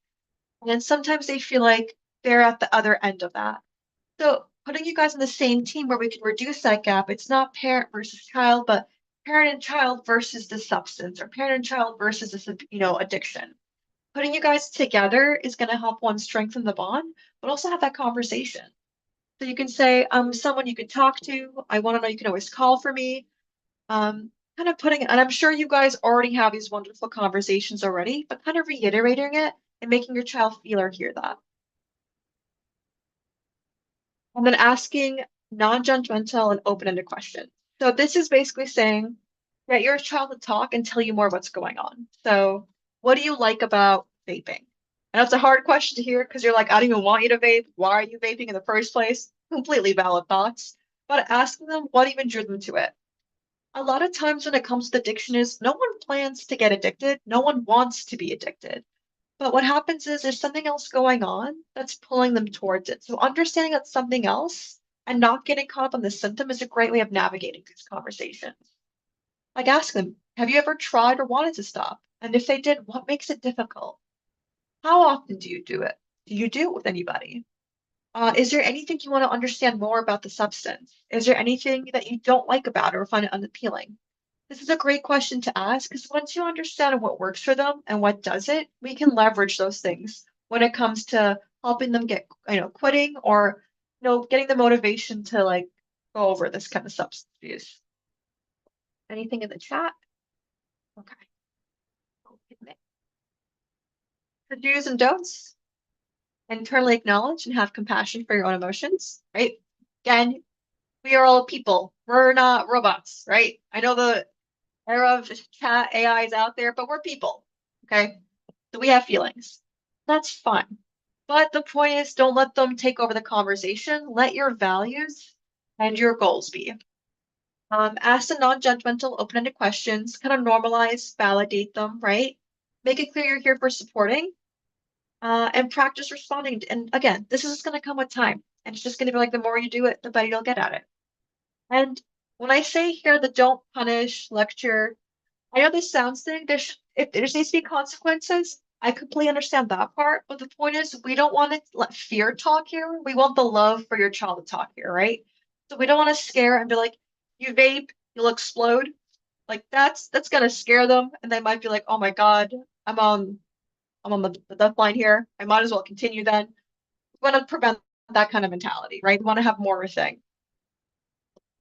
And then sometimes they feel like they're at the other end of that. So putting you guys on the same team where we can reduce that gap, it's not parent versus child, but parent and child versus the substance, or parent and child versus this, addiction. Putting you guys together is going to help one strengthen the bond, but also have that conversation. So you can say, I'm someone you can talk to. I want to know you can always call for me. Kind of putting, and I'm sure you guys already have these wonderful conversations already, but kind of reiterating it and making your child feel or hear that. And then asking non-judgmental and open-ended questions. So this is basically saying, get your child to talk and tell you more what's going on. So what do you like about vaping? And it's a hard question to hear because you're like, I don't even want you to vape. Why are you vaping in the first place? Completely valid thoughts. But asking them what even drew them to it. A lot of times when it comes to addiction is no one plans to get addicted. No one wants to be addicted. But what happens is there's something else going on that's pulling them towards it. So understanding that's something else and not getting caught up on the symptom is a great way of navigating these conversations. Like ask them, have you ever tried or wanted to stop? And if they did, what makes it difficult? How often do you do it? Do you do it with anybody? Is there anything you want to understand more about the substance? Is there anything that you don't like about it or find it unappealing? This is a great question to ask because once you understand what works for them and what doesn't, we can leverage those things when it comes to helping them get, quitting or, getting the motivation to like go over this kind of substance use. Anything in the chat? Okay. The do's and don'ts. Internally acknowledge and have compassion for your own emotions, right? Again, we are all people. We're not robots, right? I know the era of chat AI is out there, but we're people, okay? So we have feelings. That's fine. But the point is, don't let them take over the conversation. Let your values and your goals be. Ask the non-judgmental, open-ended questions, kind of normalize, validate them, right? Make it clear you're here for supporting. And practice responding. And again, this is going to come with time. And it's just going to be like the more you do it, the better you'll get at it. And when I say here the don't punish lecture, I know this sounds thing. If there needs to be consequences, I completely understand that part, but the point is we don't want to let fear talk here. We want the love for your child to talk here, right? So we don't want to scare and be like, you vape, you'll explode. Like that's gonna scare them, and they might be like, oh my God, I'm on the death line here. I might as well continue then. We want to prevent that kind of mentality, right? We want to have more of a thing.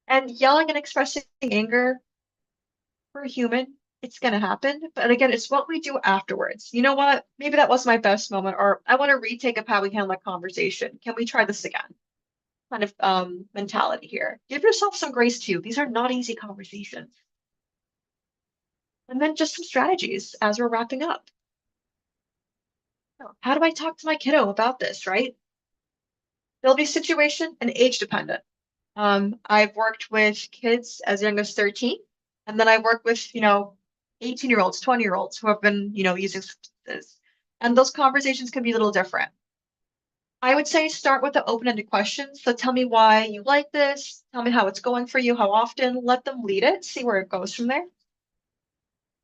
And yelling and expressing anger, we're human. It's going to happen. But again, it's what we do afterwards. You know what? Maybe that was my best moment, or I want to retake of how we handle that conversation. Can we try this again? Kind of mentality here. Give yourself some grace too. These are not easy conversations. And then just some strategies as we're wrapping up. How do I talk to my kiddo about this, right? There'll be situation and age dependent. I've worked with kids as young as 13, and then I work with, 18-year-olds, 20-year-olds who have been, using substances. And those conversations can be a little different. I would say start with the open-ended questions. So tell me why you like this. Tell me how it's going for you, how often. Let them lead it, see where it goes from there.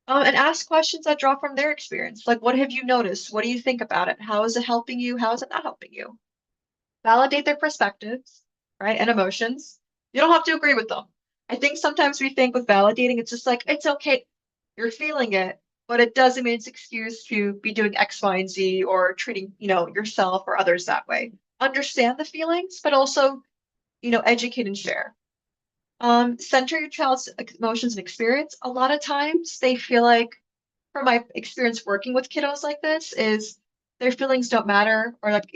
And ask questions that draw from their experience. Like, what have you noticed? What do you think about it? How is it helping you? How is it not helping you? Validate their perspectives, right? And emotions. You don't have to agree with them. I think sometimes we think with validating, it's just like, it's okay, you're feeling it, but it doesn't mean it's excuse to be doing X, Y, and Z or treating, yourself or others that way. Understand the feelings, but also, educate and share. Center your child's emotions and experience. A lot of times they feel like, from my experience working with kiddos like this, is their feelings don't matter, or like,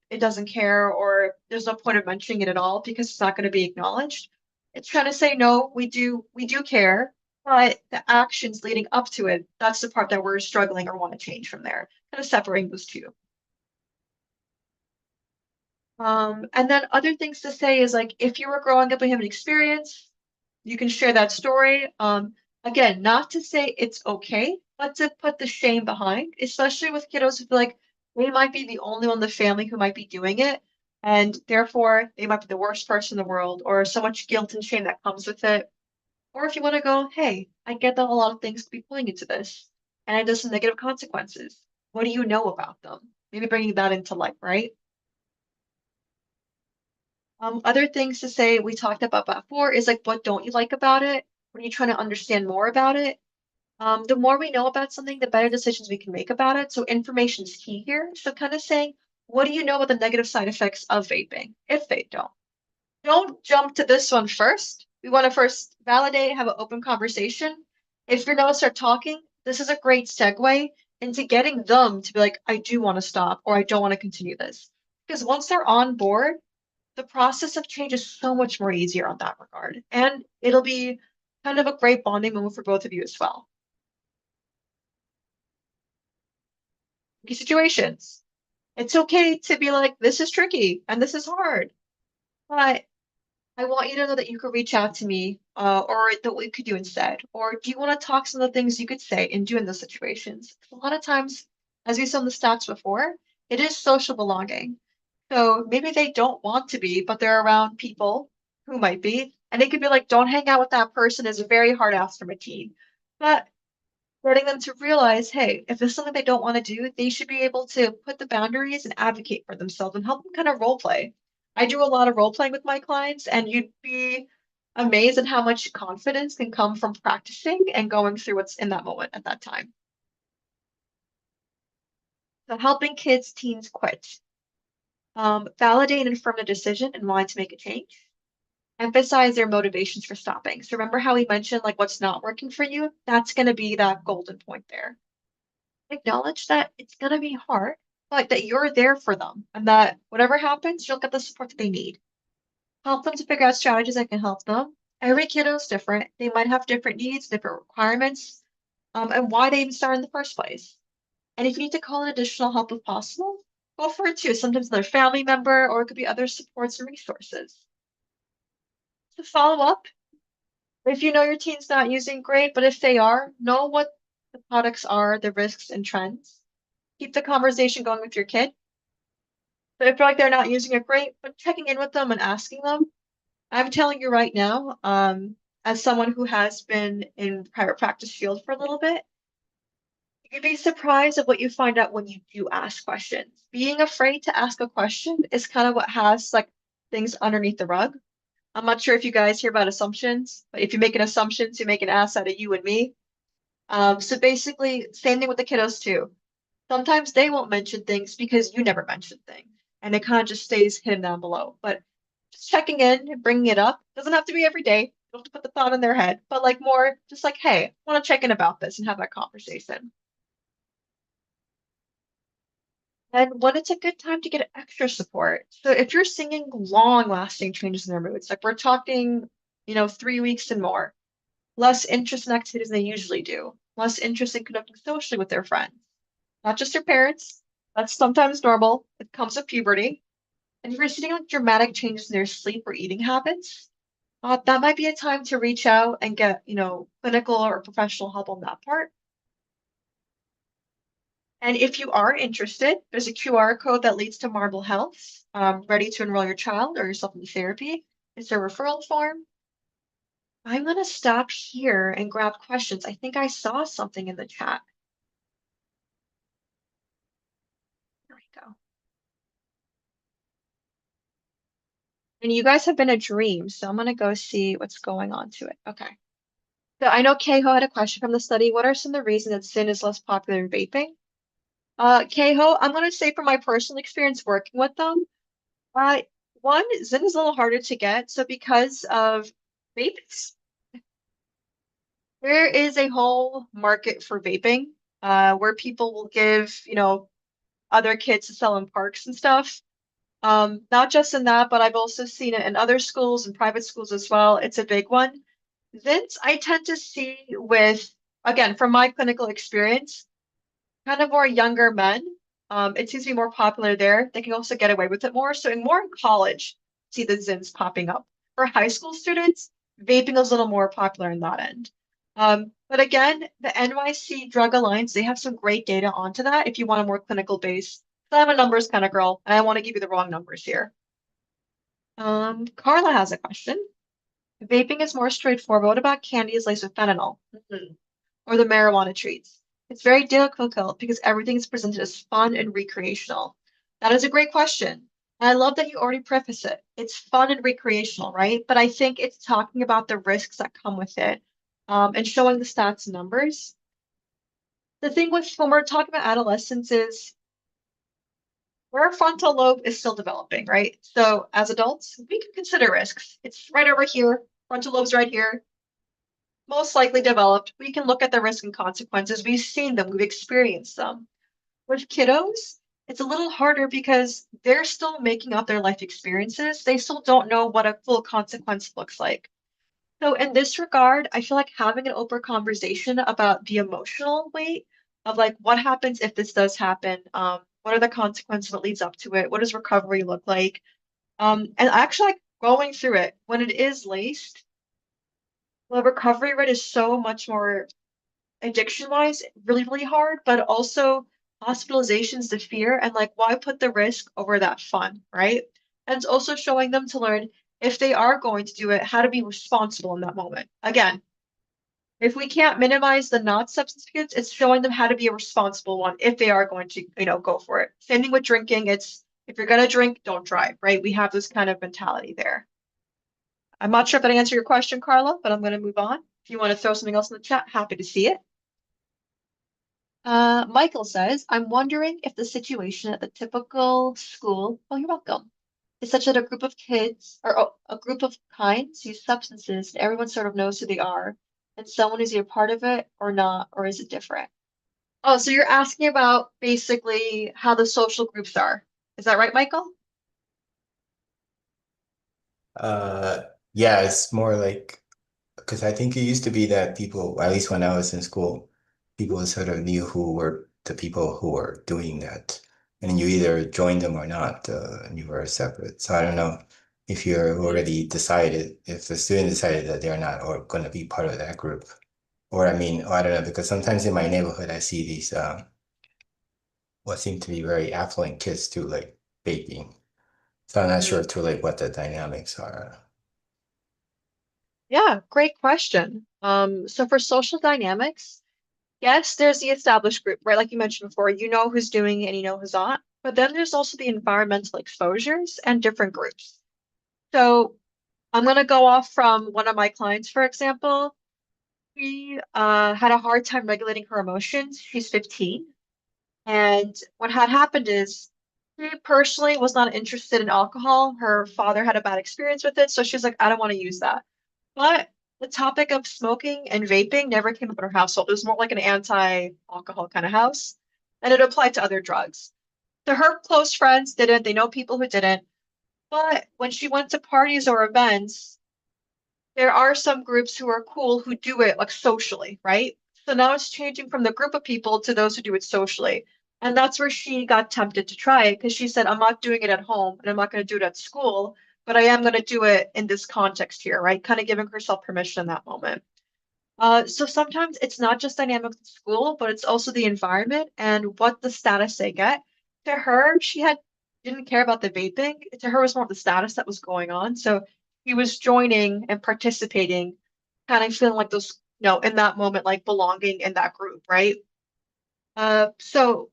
it doesn't care, or there's no point of mentioning it at all because it's not going to be acknowledged. It's trying to say, no, we do care, but the actions leading up to it, that's the part that we're struggling or want to change from there. Kind of separating those two. And then other things to say is like, if you were growing up and have an experience, you can share that story. Again, not to say it's okay, but to put the shame behind, especially with kiddos who feel like they might be the only one in the family who might be doing it. And therefore, they might be the worst person in the world, or so much guilt and shame that comes with it. Or if you want to go, hey, I get that a lot of things could be pulling into this, and it does some negative consequences. What do you know about them? Maybe bringing that into light, right? Other things to say we talked about before is like, what don't you like about it? What are you trying to understand more about it? The more we know about something, the better decisions we can make about it. So information is key here. So kind of saying, what do you know about the negative side effects of vaping, if they don't? Don't jump to this one first. We want to first validate, have an open conversation. If you're going to start talking, this is a great segue into getting them to be like, I do want to stop, or I don't want to continue this. Because once they're on board, the process of change is so much more easier on that regard. And it'll be kind of a great bonding moment for both of you as well. Situations. It's okay to be like, this is tricky and this is hard, but I want you to know that you could reach out to me, or that we could do instead. Or do you want to talk some of the things you could say and do in those situations? A lot of times, as we saw in the stats before, it is social belonging. So maybe they don't want to be, but they're around people who might be. And it could be like, don't hang out with that person is a very hard ask from a teen. But getting them to realize, hey, if it's something they don't want to do, they should be able to put the boundaries and advocate for themselves and help them kind of role play. I do a lot of role playing with my clients, and you'd be amazed at how much confidence can come from practicing and going through what's in that moment at that time. So helping kids, teens quit. Validate and affirm the decision and wanting to make a change. Emphasize their motivations for stopping. So remember how we mentioned like what's not working for you? That's going to be that golden point there. Acknowledge that it's going to be hard, but that you're there for them and that whatever happens, you'll get the support that they need. Help them to figure out strategies that can help them. Every kiddo is different. They might have different needs, different requirements, and why they even start in the first place. And if you need to call in additional help if possible, go for it too. Sometimes their family member, or it could be other supports and resources. To follow up, if you know your teen's not using, great, but if they are, know what the products are, the risks and trends. Keep the conversation going with your kid. But if you're like they're not using it, great, but checking in with them and asking them. I'm telling you right now, as someone who has been in private practice field for a little bit, You'd be surprised at what you find out when you do ask questions. Being afraid to ask a question is kind of what has like things underneath the rug. I'm not sure if you guys hear about assumptions, but if you make an assumption, you make an ass out of you and me. So basically, same thing with the kiddos too. Sometimes they won't mention things because you never mentioned things, and it kind of just stays hidden down below. But just checking in and bringing it up doesn't have to be every day. You don't have to put the thought in their head, but like more just like, hey, I want to check in about this and have that conversation. And when it's a good time to get extra support. So if you're seeing long-lasting changes in their moods, like we're talking, 3 weeks and more, less interest in activities than they usually do, less interest in connecting socially with their friends, not just their parents. That's sometimes normal. It comes with puberty. And if you're seeing like dramatic changes in their sleep or eating habits, that might be a time to reach out and get, clinical or professional help on that part. And if you are interested, there's a QR code that leads to Marble Health, ready to enroll your child or yourself in therapy. It's a referral form. I'm going to stop here and grab questions. I think I saw something in the chat. There we go. And you guys have been a dream, so I'm going to go see what's going on to it. Okay. So I know Keho had a question from the study. What are some of the reasons that Zyn is less popular than vaping? Keho, I'm going to say from my personal experience working with them, one, Zyn is a little harder to get. So because of vapes, there is a whole market for vaping, where people will give, other kids to sell in parks and stuff. Not just in that, but I've also seen it in other schools and private schools as well. It's a big one. Zins, I tend to see with, again, from my clinical experience, kind of more younger men. It seems to be more popular there. They can also get away with it more. So more in college, see the Zins popping up. For high school students, vaping is a little more popular in that end. But again, the NYC Drug Alliance, they have some great data onto that if you want a more clinical base. So I'm a numbers kind of girl, and I want to give you the wrong numbers here. Carla has a question. Vaping is more straightforward. What about candies laced with fentanyl? Or the marijuana treats? It's very difficult because everything is presented as fun and recreational. That is a great question. And I love that you already preface it. It's fun and recreational, right? But I think it's talking about the risks that come with it, and showing the stats and numbers. The thing with when we're talking about adolescence is our frontal lobe is still developing, right? So as adults, we can consider risks. It's right over here. Frontal lobe's right here. Most likely developed. We can look at the risk and consequences. We've seen them. We've experienced them. With kiddos, it's a little harder because they're still making up their life experiences. They still don't know what a full consequence looks like. So in this regard, I feel like having an open conversation about the emotional weight of like, what happens if this does happen? What are the consequences that leads up to it? What does recovery look like? And actually like going through it when it is laced, the recovery rate is so much more addiction-wise, really, really hard, but also hospitalizations, the fear, and like why put the risk over that fun, right? And it's also showing them to learn if they are going to do it, how to be responsible in that moment. Again, if we can't minimize the not substance abuse, it's showing them how to be a responsible one if they are going to, go for it. Same thing with drinking. It's if you're gonna drink, don't drive, right? We have this kind of mentality there. I'm not sure if that answered your question, Carla, but I'm going to move on. If you want to throw something else in the chat, happy to see it. Michael says, I'm wondering if the situation at the typical school, oh, you're welcome, is such that a group of kids or a group of kinds use substances and everyone sort of knows who they are, and someone is either part of it or not, or is it different? Oh, so you're asking about basically how the social groups are. Is that right, Michael? Yeah, it's more like, because I think it used to be that people, at least when I was in school, people sort of knew who were the people who were doing that. And you either joined them or not, and you were separate. So I don't know if you're already decided, if the student decided that they're not or going to be part of that group. Or I don't know, because sometimes in my neighborhood, I see these, what seem to be very affluent kids too, like vaping. So I'm not sure too, like what the dynamics are. Yeah, great question. So for social dynamics, yes, there's the established group, right? Like you mentioned before, you know who's doing it and you know who's not. But then there's also the environmental exposures and different groups. So I'm going to go off from one of my clients, for example. She had a hard time regulating her emotions. She's 15. And what had happened is she personally was not interested in alcohol. Her father had a bad experience with it. So she was like, I don't want to use that. But the topic of smoking and vaping never came up in her household. It was more like an anti-alcohol kind of house. And it applied to other drugs. So her close friends didn't. They know people who didn't. But when she went to parties or events, there are some groups who are cool who do it like socially, right? So now it's changing from the group of people to those who do it socially. And that's where she got tempted to try it because she said, I'm not doing it at home and I'm not going to do it at school, but I am going to do it in this context here, right? Kind of giving herself permission in that moment. So sometimes it's not just dynamics at school, but it's also the environment and what the status they get. To her, didn't care about the vaping. To her, it was more of the status that was going on. So he was joining and participating, kind of feeling like those, in that moment, like belonging in that group, right? So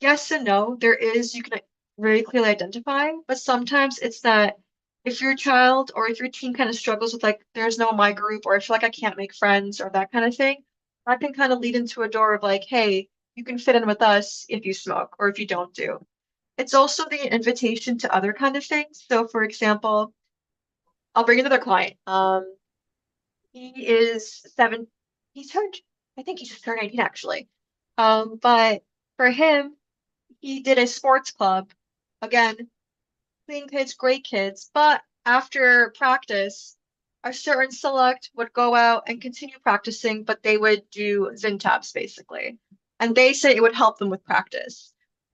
yes and no, you can very clearly identify, but sometimes it's that if your child or if your teen kind of struggles with like, there's no my group, or I feel like I can't make friends or that kind of thing, that can kind of lead into a door of like, hey, you can fit in with us if you smoke or if you don't do. It's also the invitation to other kind of things. So for example, I'll bring another client. He is I think he's just turned 19 actually. But for him, he did a sports club. Again, clean kids, great kids. But after practice, a certain select would go out and continue practicing, but they would do Zintabs basically. And they say it would help them with practice.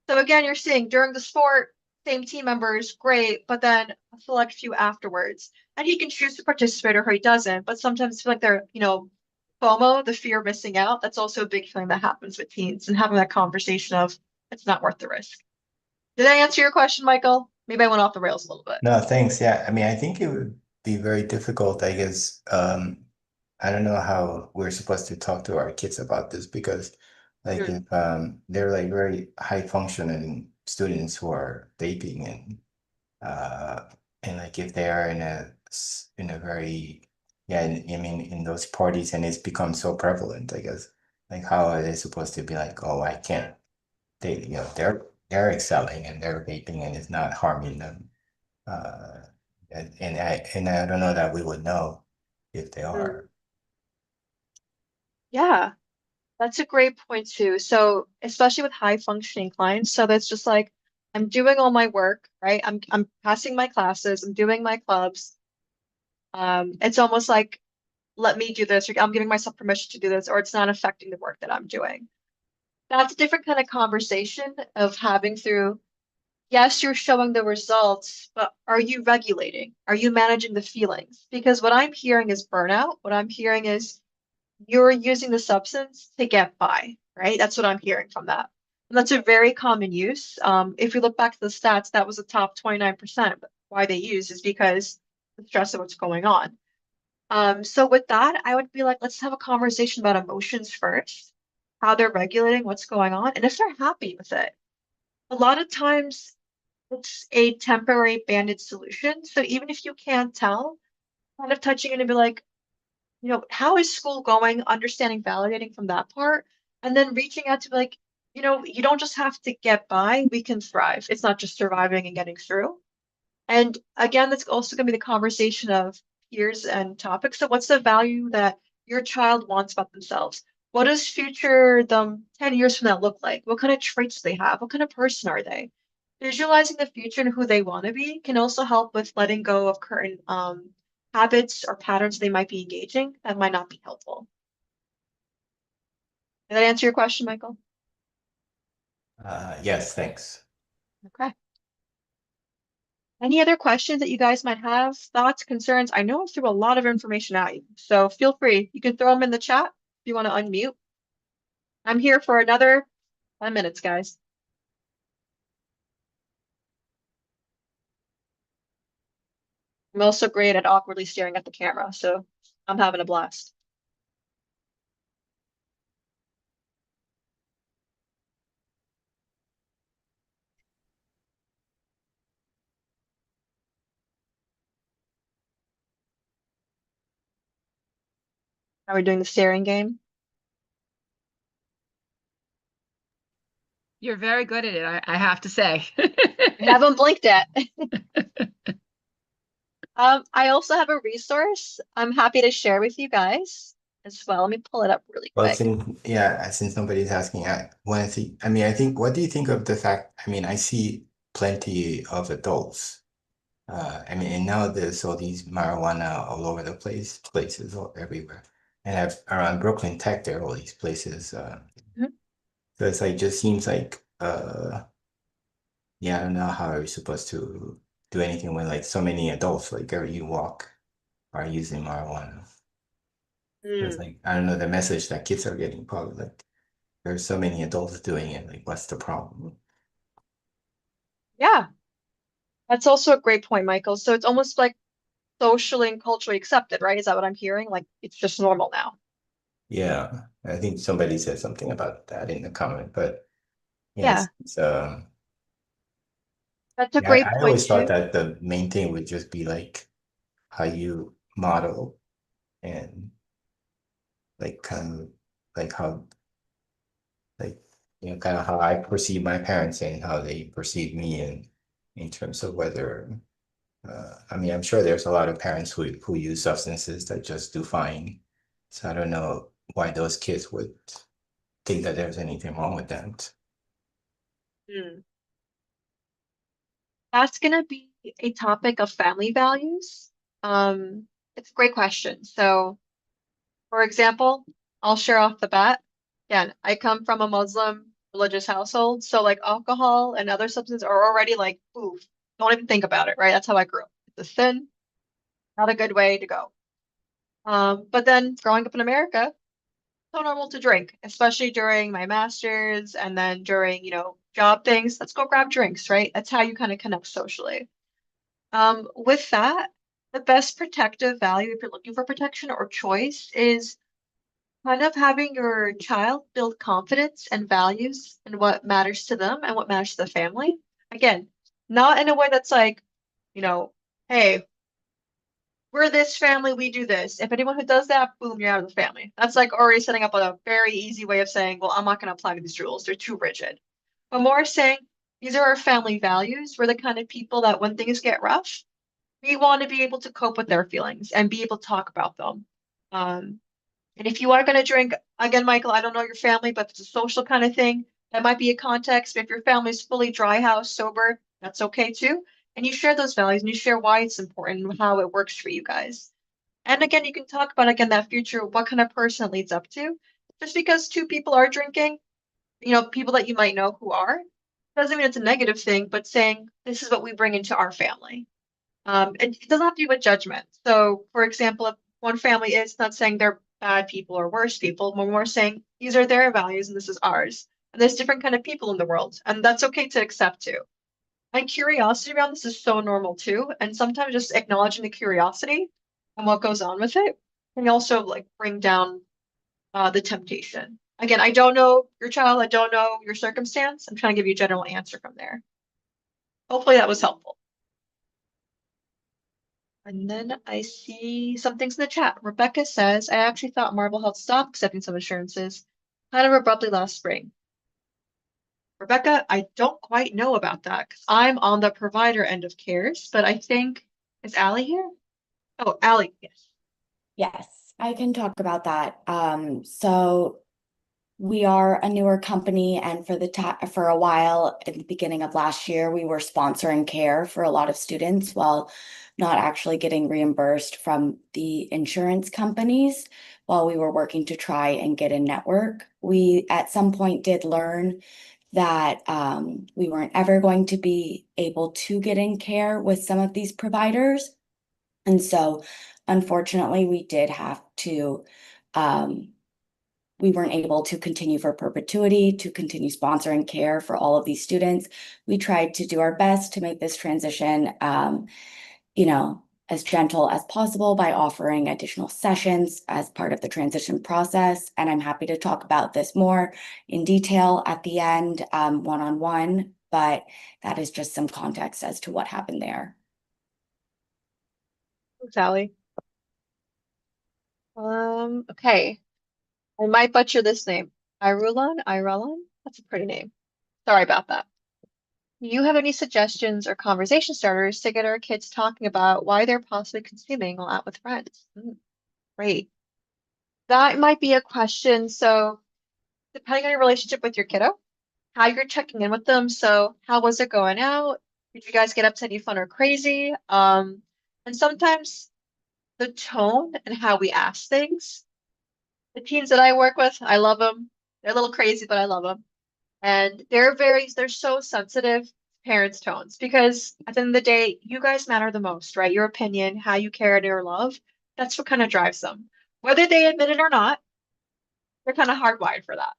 So again, you're seeing during the sport, same team members, great, but then a select few afterwards. And he can choose to participate or he doesn't. But sometimes feel like they're, FOMO, the fear of missing out. That's also a big feeling that happens with teens and having that conversation of it's not worth the risk. Did I answer your question, Michael? Maybe I went off the rails a little bit. No, thanks. Yeah, I mean, I think it would be very difficult, I guess. I don't know how we're supposed to talk to our kids about this because like if they're like very high functioning students who are vaping and like if they are in a very I mean in those parties and it's become so prevalent, I guess, like how are they supposed to be like, oh, I can't, they're excelling and they're vaping and it's not harming them. And I don't know that we would know if they are. Yeah, that's a great point too. So especially with high functioning clients, so that's just like I'm doing all my work, right? I'm passing my classes, I'm doing my clubs. It's almost like let me do this, or I'm giving myself permission to do this, or it's not affecting the work that I'm doing. That's a different kind of conversation of having through, yes, you're showing the results, but are you regulating? Are you managing the feelings? Because what I'm hearing is burnout. What I'm hearing is you're using the substance to get by, right? That's what I'm hearing from that. And that's a very common use. If you look back to the stats, that was the top 29%. But why they use is because the stress of what's going on. So with that, I would be like, let's have a conversation about emotions first, how they're regulating what's going on, and if they're happy with it. A lot of times it's a temporary banded solution. So even if you can't tell, kind of touching it and be like, how is school going? Understanding, validating from that part, and then reaching out to be like, you don't just have to get by, we can thrive. It's not just surviving and getting through. And again, that's also going to be the conversation of peers and topics. So what's the value that your child wants about themselves? What does future them 10 years from now look like? What kind of traits do they have? What kind of person are they? Visualizing the future and who they want to be can also help with letting go of current habits or patterns they might be engaging that might not be helpful. Did that answer your question, Michael? Yes, thanks. Okay. Any other questions that you guys might have, thoughts, concerns? I know I threw a lot of information at you, so feel free. You can throw them in the chat if you want to unmute. I'm here for another 5 minutes, guys. I'm also great at awkwardly staring at the camera, so I'm having a blast. Are we doing the staring game? You're very good at it, I have to say. I haven't blinked yet. I also have a resource I'm happy to share with you guys as well. Let me pull it up really Well, quick. since somebody's asking, I want to see. I mean, I think. What do you think of the fact? I mean, I see plenty of adults. I mean, and now there's all these marijuana all over the places all everywhere, and around Brooklyn Tech, there are all these places. Mhm. So it's like just seems like yeah, I don't know how are we supposed to do anything when like so many adults like every you walk are using marijuana. It's like I don't know the message that kids are getting probably like there's so many adults doing it. Like, what's the problem? Yeah, that's also a great point, Michael. So it's almost like socially and culturally accepted, right? Is that what I'm hearing? Like it's just normal now. Yeah, I think somebody said something about that in the comment, but Yeah. it's That's a yeah, great I point always thought too. that the main thing would just be like how you model and like kind of like how like kind of how I perceive my parents and how they perceive me in terms of whether I mean I'm sure there's a lot of parents who use substances that just do fine. So I don't know why those kids would think that there's anything wrong with that. That's gonna be a topic of family values. It's a great question. So, for example, I'll share off the bat. Again, I come from a Muslim religious household, so like alcohol and other substances are already like, oof, don't even think about it, right? That's how I grew up. It's a sin, not a good way to go. But then growing up in America, so normal to drink, especially during my master's and then during, job things. Let's go grab drinks, right? That's how you kind of connect socially. With that, the best protective value, if you're looking for protection or choice, is kind of having your child build confidence and values and what matters to them and what matters to the family. Again, not in a way that's like, hey, we're this family, we do this. If anyone who does that, boom, you're out of the family. That's like already setting up a very easy way of saying, well, I'm not going to apply to these rules. They're too rigid. But more saying, these are our family values. We're the kind of people that when things get rough, we want to be able to cope with their feelings and be able to talk about them. And if you are going to drink, again, Michael, I don't know your family, but if it's a social kind of thing, that might be a context. But if your family is fully dry house, sober, that's okay too. And you share those values and you share why it's important and how it works for you guys. And again, you can talk about, again, that future, what kind of person it leads up to. Just because two people are drinking, people that you might know who are, doesn't mean it's a negative thing, but saying, this is what we bring into our family. It doesn't have to be with judgment. So, for example, if one family is not saying they're bad people or worse people, but more saying these are their values and this is ours. And there's different kind of people in the world, and that's okay to accept too. And curiosity around this is so normal too. And sometimes just acknowledging the curiosity and what goes on with it can also like bring down the temptation. Again, I don't know your child, I don't know your circumstance. I'm trying to give you a general answer from there. Hopefully that was helpful. And then I see some things in the chat. Rebecca says, I actually thought Marble Health stopped accepting some insurances kind of abruptly last spring. Rebecca, I don't quite know about that because I'm on the provider end of cares, but I think, is Allie here? Oh, Allie, yes. Yes, I can talk about that. So we are a newer company, and for a while at the beginning of last year, we were sponsoring care for a lot of students while not actually getting reimbursed from the insurance companies while we were working to try and get in network. We at some point did learn that we weren't ever going to be able to get in care with some of these providers. And so unfortunately, we did have to, we weren't able to continue for perpetuity, to continue sponsoring care for all of these students. We tried to do our best to make this transition, as gentle as possible by offering additional sessions as part of the transition process. And I'm happy to talk about this more in detail at the end, one-on-one, but that is just some context as to what happened there. Thanks, Allie. Okay. I might butcher this name. Irelon? That's a pretty name. Sorry about that. Do you have any suggestions or conversation starters to get our kids talking about why they're possibly consuming while out with friends? Great. That might be a question. So, depending on your relationship with your kiddo, how you're checking in with them. So, how was it going out? Did you guys get up to any fun or crazy? And sometimes the tone and how we ask things. The teens that I work with, I love them. They're a little crazy, but I love them. And they're so sensitive to parents' tones because at the end of the day, you guys matter the most, right? Your opinion, how you care and your love, that's what kind of drives them. Whether they admit it or not, they're kind of hardwired for that.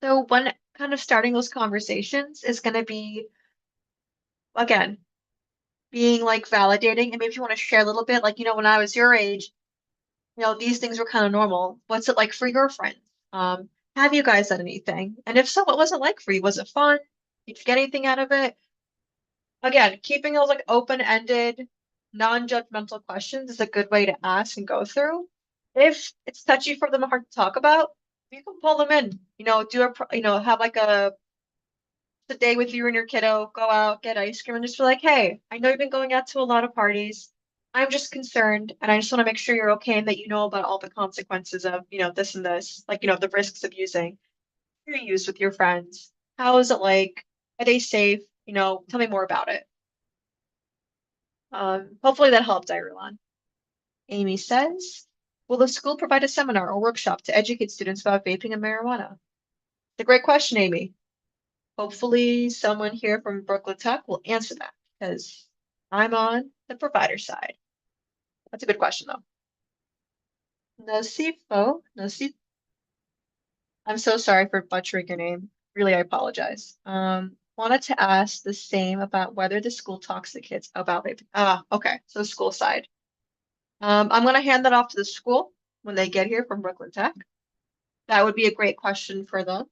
So when kind of starting those conversations is going to be, again, being like validating. And maybe if you want to share a little bit, like, when I was your age, these things were kind of normal. What's it like for your friends? Have you guys done anything? And if so, what was it like for you? Was it fun? Did you get anything out of it? Again, keeping those like open-ended, non-judgmental questions is a good way to ask and go through. If it's touchy for them, hard to talk about, you can pull them in. Have like a day with you and your kiddo, go out, get ice cream, and just be like, hey, I know you've been going out to a lot of parties. I'm just concerned, and I just want to make sure you're okay and that you know about all the consequences of, this and this, like, the risks of using. You use with your friends. How is it like? Are they safe? Tell me more about it. Hopefully that helped, Irelon. Amy says, will the school provide a seminar or workshop to educate students about vaping and marijuana? It's a great question, Amy. Hopefully someone here from Brooklyn Tech will answer that because I'm on the provider side. That's a good question though. Nasif. I'm so sorry for butchering your name. Really, I apologize. Wanted to ask the same about whether the school talks to kids about vaping. Okay, so school side. I'm gonna hand that off to the school when they get here from Brooklyn Tech. That would be a great question for them.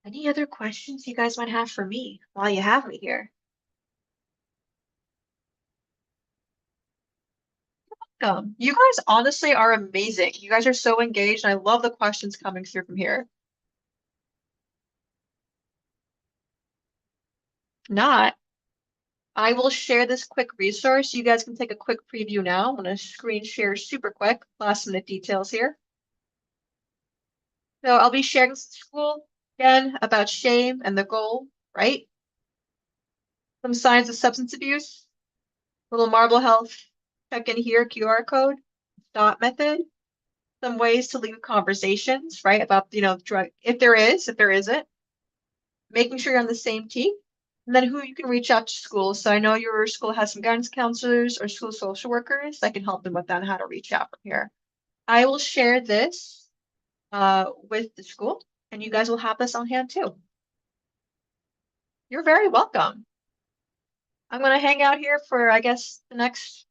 Any other questions you guys might have for me while you have me here? You guys honestly are amazing. You guys are so engaged, and I love the questions coming through from here. Not, I will share this quick resource. You guys can take a quick preview now. I'm going to screen share super quick, last minute details here. So I'll be sharing this at school again about shame and the goal, right? Some signs of substance abuse, little Marble Health check in here, QR code, dot method, some ways to lead conversations, right? About, drug, if there isn't, making sure you're on the same team. And then who you can reach out to schools. So I know your school has some guidance counselors or school social workers that can help them with that and how to reach out from here. I will share this with the school and you guys will have this on hand too. You're very welcome. I'm going to hang out here for, I guess, the next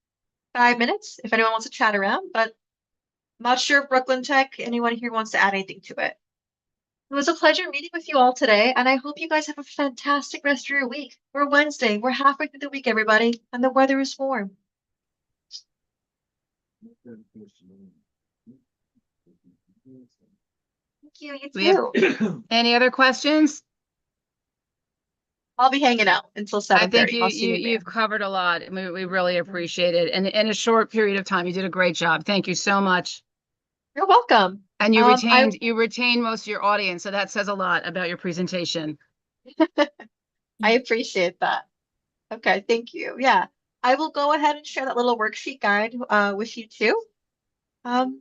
5 minutes if anyone wants to chat around, but I'm not sure if Brooklyn Tech, anyone here wants to add anything to it. It was a pleasure meeting with you all today, and I hope you guys have a fantastic rest of your week. We're Wednesday. We're halfway through the week, everybody, and the weather is warm. Thank you. You too. Any other questions? I'll be hanging out until 7:30. I think I'll see you you've covered a lot, and we really appreciate it. And in a short period of time, you did a great job. Thank you so much. You're welcome. And you retained most of your audience, so that says a lot about your presentation. I appreciate that. Okay, thank you. Yeah, I will go ahead and share that little worksheet guide with you too. Would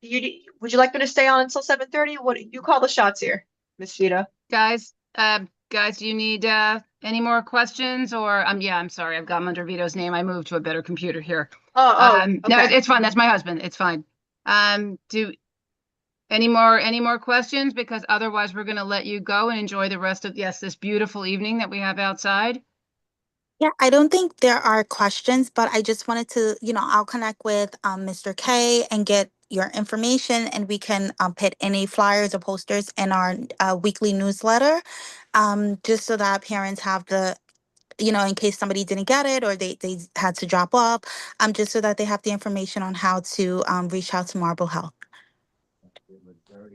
you like me to stay on until 7:30? What do you call the shots here, Miss Vita? Guys, do you need any more questions? Or yeah, I'm sorry, I've got him under Vito's name. I moved to a better computer here. Okay. No, it's fine. That's my husband. It's fine. Do any more questions? Because otherwise we're going to let you go and enjoy the rest of this beautiful evening that we have outside. Yeah, I don't think there are questions, but I just wanted to, I'll connect with Mr. K and get your information, and we can put any flyers or posters in our weekly newsletter, just so that parents have the in case somebody didn't get it or they had to drop off, just so that they have the information on how to reach out to Marble Health.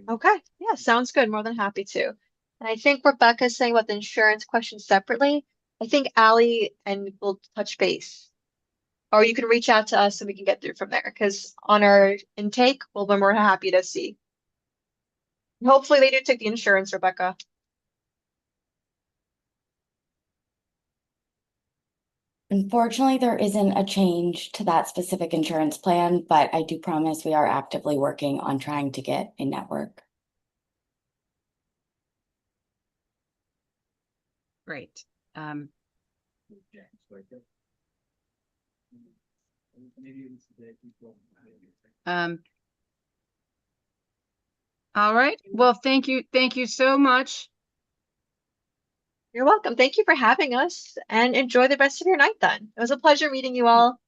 Okay, yeah, sounds good. More than happy to. And I think Rebecca's saying about the insurance question separately. I think Allie and we'll touch base. Or you can reach out to us and we can get through from there. Because on our intake, we'll be more happy to see. Hopefully they do take the insurance, Rebecca. Unfortunately, there isn't a change to that specific insurance plan, but I do promise we are actively working on trying to get a network. Great. All right. Well, thank you. Thank you so much. You're welcome. Thank you for having us and enjoy the rest of your night then. It was a pleasure meeting you all.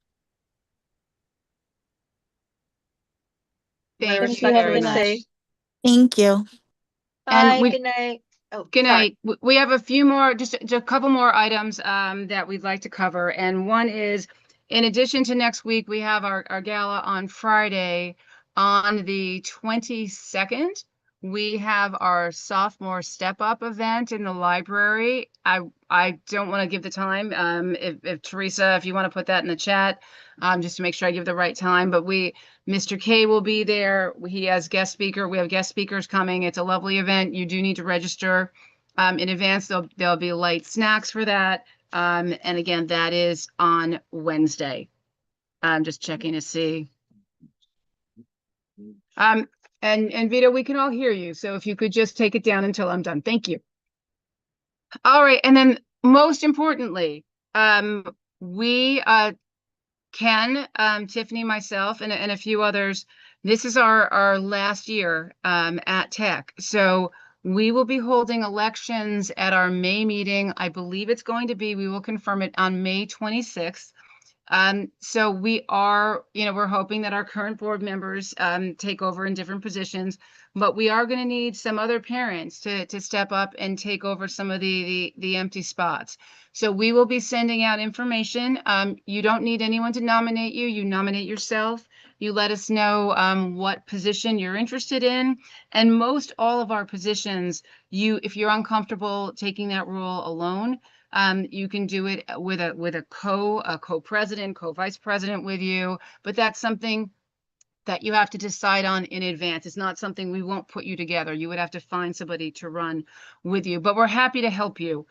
Thank Respect you very and much. safe. Thank you. Bye. we- Good night. Oh, Good sorry. night. We have a few more, just a couple more items that we'd like to cover. And one is, in addition to next week, we have our gala on Friday. On the 22nd, we have our sophomore step up event in the library. I don't want to give the time. If Teresa, if you want to put that in the chat, just to make sure I give the right time. But Mr. K will be there. He has guest speaker. We have guest speakers coming. It's a lovely event. You do need to register in advance. There'll be light snacks for that. And again, that is on Wednesday. I'm just checking to see. And Vito, we can all hear you. So if you could just take it down until I'm done. Thank you. All right. And then most importantly, we Ken, Tiffany, myself, and a few others, this is our last year at Tech. So we will be holding elections at our May meeting. I believe it's going to be, we will confirm it on May 26th. So we are, we're hoping that our current board members take over in different positions, but we are going to need some other parents to step up and take over some of the empty spots. So we will be sending out information. You don't need anyone to nominate you. You nominate yourself. You let us know what position you're interested in. And most all of our positions, if you're uncomfortable taking that role alone, you can do it with a co-president, co-vice president with you, but that's something that you have to decide on in advance. It's not something we won't put you together. You would have to find somebody to run with you, but we're happy to help you.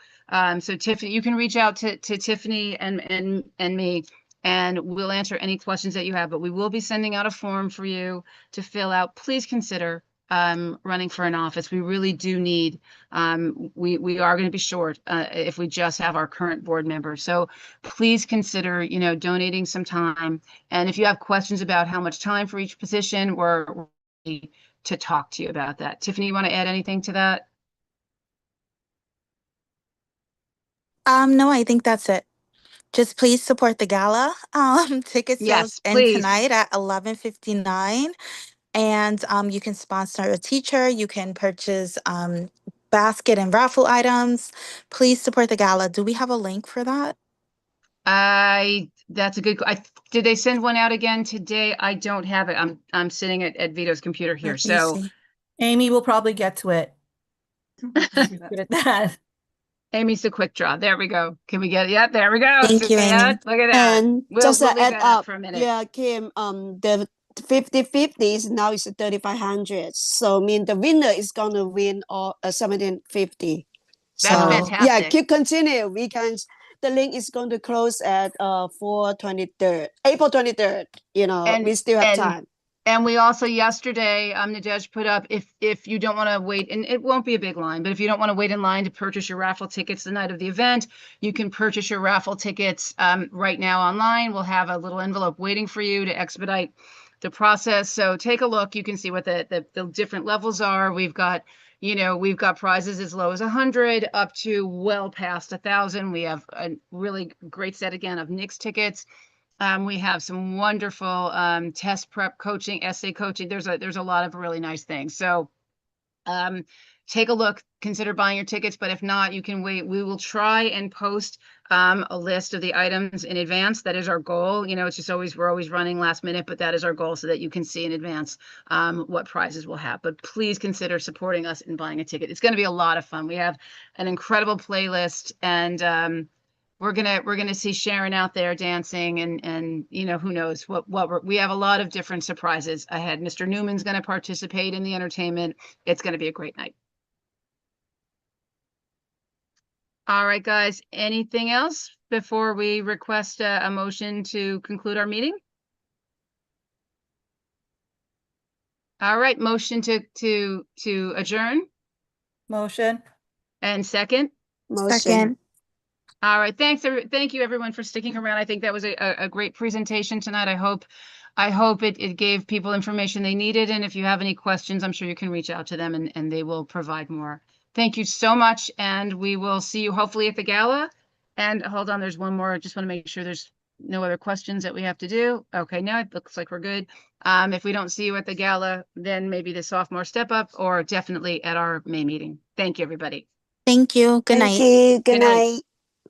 So Tiffany, you can reach out to Tiffany and me, and we'll answer any questions that you have, but we will be sending out a form for you to fill out. Please consider running for an office. We really do need, we are going to be short if we just have our current board members. So please consider, donating some time. And if you have questions about how much time for each position, we're ready to talk to you about that. Tiffany, you want to add anything to that? No, I think that's it. Just please support the gala. Ticket sales Yes, end please. tonight at 11:59. And you can sponsor a teacher. You can purchase basket and raffle items. Please support the gala. Do we have a link for that? That's a good, did they send one out again today? I don't have it. I'm sitting at Vito's computer here. Let me So see. Amy will probably get to it. Good at that. Amy's the quick draw. There we go. Can we get it? Yeah, there we go. Thank See you, Amy. that? Look at that. And We'll just leave add that up up, for a minute. yeah, Kim, the 50-50 now is 3,500. So mean the winner is gonna win all 1,750. That's So yeah, fantastic. keep continue. The link is going to close at April 23rd. We still have time. And we also yesterday, Nadej put up, if you don't want to wait, and it won't be a big line, but if you don't want to wait in line to purchase your raffle tickets the night of the event, you can purchase your raffle tickets right now online. We'll have a little envelope waiting for you to expedite the process. So take a look. You can see what the different levels are. We've got prizes as low as 100 up to well past 1,000. We have a really great set again of Knicks tickets. We have some wonderful test prep coaching, essay coaching. There's a lot of really nice things. So take a look, consider buying your tickets, but if not, you can wait. We will try and post a list of the items in advance. That is our goal. You know, it's just always, we're always running last minute, but that is our goal so that you can see in advance what prizes we'll have. But please consider supporting us in buying a ticket. It's going to be a lot of fun. We have an incredible playlist, and we're gonna see Sharon out there dancing, and you know, who knows we have a lot of different surprises ahead. Mr. Newman's going to participate in the entertainment. It's going to be a great night. All right, guys, anything else before we request a motion to conclude our meeting? All right, motion to adjourn. Motion. And second? Motion. Second. All right, thank you everyone for sticking around. I think that was a great presentation tonight. I hope it gave people information they needed, and if you have any questions, I'm sure you can reach out to them and they will provide more. Thank you so much, and we will see you hopefully at the gala. And hold on, there's one more. I just want to make sure there's no other questions that we have to do. Okay, now it looks like we're good. If we don't see you at the gala, then maybe the sophomore step up, or definitely at our May meeting. Thank you, everybody. Thank you. Good Thank night. you. Good Good night. night.